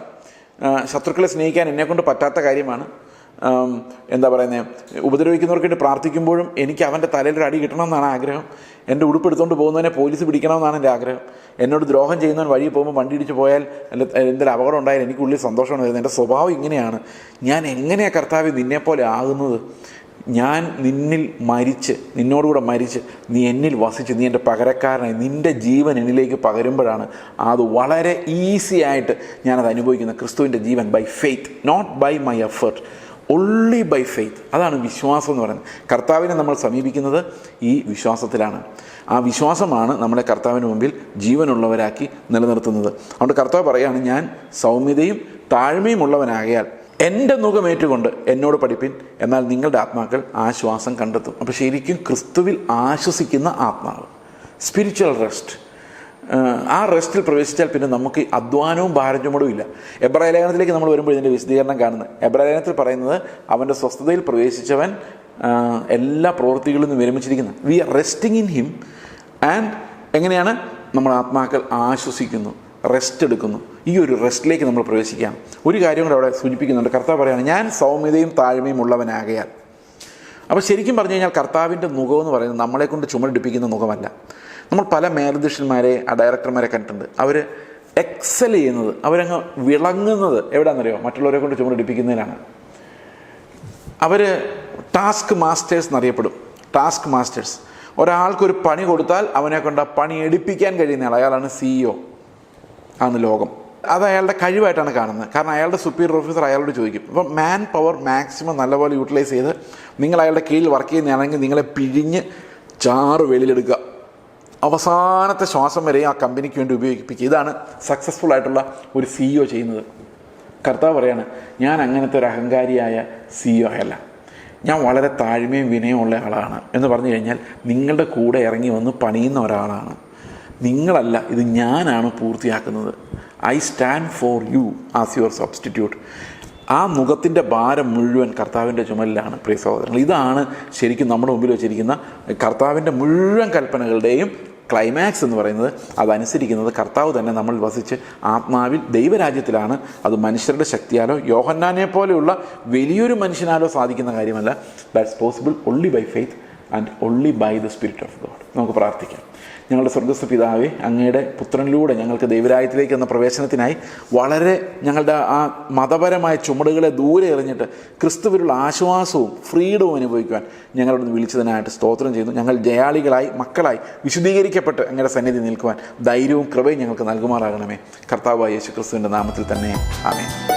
ശത്രുക്കളെ സ്നേഹിക്കാൻ എന്നെക്കൊണ്ട് പറ്റാത്ത കാര്യമാണ്, ഉപദ്രവിക്കുന്നവർക്ക് വേണ്ടി പ്രാർത്ഥിക്കുമ്പോഴും എനിക്ക് അവൻ്റെ തലയിൽ ഒരു അടി കിട്ടണമെന്നാണ് ആഗ്രഹം, എൻ്റെ ഉടുപ്പെടുത്തുകൊണ്ട് പോകുന്നതിനെ പോലീസ് പിടിക്കണമെന്നാണ് എൻ്റെ ആഗ്രഹം, എന്നോട് ദ്രോഹം ചെയ്യുന്നവൻ വഴി പോകുമ്പോൾ വണ്ടി ഇടിച്ച് പോയാൽ എന്തെങ്കിലും അപകടം ഉണ്ടായാൽ എനിക്കുള്ളിൽ സന്തോഷമാണ് വരുന്നത്, എൻ്റെ സ്വഭാവം ഇങ്ങനെയാണ്, ഞാൻ എങ്ങനെയാണ് കർത്താവ് നിന്നെപ്പോലെ ആകുന്നത്? ഞാൻ നിന്നോടുകൂടെ മരിച്ച് നീ എന്നിൽ വസിച്ച് നീ എൻ്റെ പകരക്കാരനായി നിൻ്റെ ജീവൻ എന്നിലേക്ക് പകരുമ്പോഴാണ് അത് വളരെ ഈസി ആയിട്ട് ഞാനത് അനുഭവിക്കുന്നത്. ക്രിസ്തുവിൻ്റെ ജീവൻ by faith, not by my effort, only by faith. അതാണ് വിശ്വാസം എന്ന് പറയുന്നത്. കർത്താവിനെ നമ്മൾ സമീപിക്കുന്നത് ഈ വിശ്വാസത്തിലാണ്. ആ വിശ്വാസമാണ് നമ്മളെ കർത്താവിന് മുമ്പിൽ ജീവനുള്ളവരാക്കി നിലനിർത്തുന്നത്. അതുകൊണ്ട് കർത്താവ് പറയുകയാണ്, ഞാൻ സൗമ്യതയും താഴ്മയും ഉള്ളവനാകയാൽ എൻ്റെ മുഖമേറ്റുകൊണ്ട് എന്നോട് പഠിപ്പിൻ, എന്നാൽ നിങ്ങളുടെ ആത്മാക്കൾ ആശ്വാസം കണ്ടെത്തും. അപ്പോൾ ശരിക്കും ക്രിസ്തുവിൽ ആശ്വസിക്കുന്ന ആത്മാവ്, സ്പിരിച്വൽ റെസ്റ്റ്. ആ റെസ്റ്റിൽ പ്രവേശിച്ചാൽ പിന്നെ നമുക്ക് അധ്വാനവും ഭാരചുമടും ഇല്ല. എബ്രായ ലേഖനത്തിലേക്ക് നമ്മൾ വരുമ്പോൾ ഇതിൻ്റെ വിശദീകരണം കാണുന്നത്, എബ്രായ ലേഖനത്തിൽ പറയുന്നത് അവൻ്റെ സ്വസ്ഥതയിൽ പ്രവേശിച്ചവൻ എല്ലാ പ്രവൃത്തികളിൽ നിന്നും വിരമിച്ചിരിക്കുന്നു. We are resting in him. And എങ്ങനെയാണ് നമ്മൾ ആത്മാക്കൾ ആശ്വസിക്കുന്നു, റെസ്റ്റ് എടുക്കുന്നു. ഈ ഒരു റെസ്റ്റിലേക്ക് നമ്മൾ പ്രവേശിക്കുകയാണ്. ഒരു കാര്യം കൂടെ അവിടെ സൂചിപ്പിക്കുന്നുണ്ട്. കർത്താവ് പറയുകയാണ്, ഞാൻ സൗമ്യതയും താഴ്മയും ഉള്ളവനാകയാൽ. അപ്പോൾ ശരിക്കും പറഞ്ഞു കഴിഞ്ഞാൽ കർത്താവിൻ്റെ മുഖമെന്ന് പറയുന്നത് നമ്മളെ കൊണ്ട് ചുമടെടുപ്പിക്കുന്ന മുഖമല്ല. നമ്മൾ പല മേലധ്യക്ഷന്മാരെ, ഡയറക്ടർമാരെ കണ്ടിട്ടുണ്ട്. അവർ എക്സൽ ചെയ്യുന്നത്, അവരങ്ങ് വിളങ്ങുന്നത് എവിടെയാണെന്നറിയോ? മറ്റുള്ളവരെ കൊണ്ട് ചുമടെടുപ്പിക്കുന്നതിലാണ്. അവർ ടാസ്ക് മാസ്റ്റേഴ്സ് എന്നറിയപ്പെടും. Task masters. ഒരാൾക്കൊരു പണി കൊടുത്താൽ അവനെ കൊണ്ട് ആ പണി എടുപ്പിക്കാൻ കഴിയുന്നയാൾ, അയാളാണ് CEO ആണ് ലോകം. അത് അയാളുടെ കഴിവായിട്ടാണ് കാണുന്നത്. കാരണം അയാളുടെ സുപ്പീരിയർ ഓഫീസർ അയാളോട് ചോദിക്കും. അപ്പം മാൻ പവർ മാക്സിമം നല്ലപോലെ യൂട്ടിലൈസ് ചെയ്ത് നിങ്ങൾ അയാളുടെ കീഴിൽ വർക്ക് ചെയ്യുന്നതാണെങ്കിൽ നിങ്ങളെ പിഴിഞ്ഞ് ചാറ് വെളിയിലെടുക്കുക, അവസാനത്തെ ശ്വാസം വരെ ആ കമ്പനിക്ക് വേണ്ടി ഉപയോഗിപ്പിക്കുക. ഇതാണ് സക്സസ്ഫുൾ ആയിട്ടുള്ള ഒരു CEO ചെയ്യുന്നത്. കർത്താവ് പറയാണ്, ഞാൻ അങ്ങനത്തെ ഒരു അഹങ്കാരിയായ CEO അല്ല, ഞാൻ വളരെ താഴ്മയും വിനയവും ഉള്ള ആളാണ് എന്ന് പറഞ്ഞു കഴിഞ്ഞാൽ നിങ്ങളുടെ കൂടെ ഇറങ്ങി വന്ന് പണിയുന്ന ഒരാളാണ്. നിങ്ങളല്ല, ഇത് ഞാനാണ് പൂർത്തിയാക്കുന്നത്. I stand for you as your substitute. ആ മുഖത്തിൻ്റെ ഭാരം മുഴുവൻ കർത്താവിൻ്റെ ചുമലിലാണ്. പ്രിയ സഹോദരങ്ങൾ, ഇതാണ് ശരിക്കും നമ്മുടെ മുമ്പിൽ വെച്ചിരിക്കുന്ന കർത്താവിൻ്റെ മുഴുവൻ കൽപ്പനകളുടെയും ക്ലൈമാക്സ് എന്ന് പറയുന്നത്. അതനുസരിക്കുന്നത് കർത്താവ് തന്നെ നമ്മൾ വസിച്ച് ആത്മാവിൽ ദൈവരാജ്യത്തിലാണ്. അത് മനുഷ്യരുടെ ശക്തിയാലോ യോഹന്നാനെ പോലെയുള്ള വലിയൊരു മനുഷ്യനാലോ സാധിക്കുന്ന കാര്യമല്ല. That's possible only by faith and only by the spirit of God. നമുക്ക് പ്രാർത്ഥിക്കാം. ഞങ്ങളുടെ സ്വർഗ്ഗസ്ഥ പിതാവേ, അങ്ങയുടെ പുത്രനിലൂടെ ഞങ്ങൾക്ക് ദൈവരാജ്യത്തിലേക്ക് എന്ന പ്രവേശനത്തിനായി വളരെ ഞങ്ങളുടെ ആ മതപരമായ ചുമടുകളെ ദൂരെ എറിഞ്ഞിട്ട് ക്രിസ്തുവിലുള്ള ആശ്വാസവും ഫ്രീഡവും അനുഭവിക്കുവാൻ ഞങ്ങളോട് വിളിച്ചതിനായിട്ട് സ്തോത്രം ചെയ്യുന്നു. ഞങ്ങൾ ജയാളികളായി, മക്കളായി വിശുദ്ധീകരിക്കപ്പെട്ട് അങ്ങയുടെ സന്നിധി നിൽക്കുവാൻ ധൈര്യവും കൃപയും ഞങ്ങൾക്ക് നൽകുമാറാകണമേ. കർത്താവായ യേശു ക്രിസ്തുവിൻ്റെ നാമത്തിൽ തന്നെ ആമേൻ.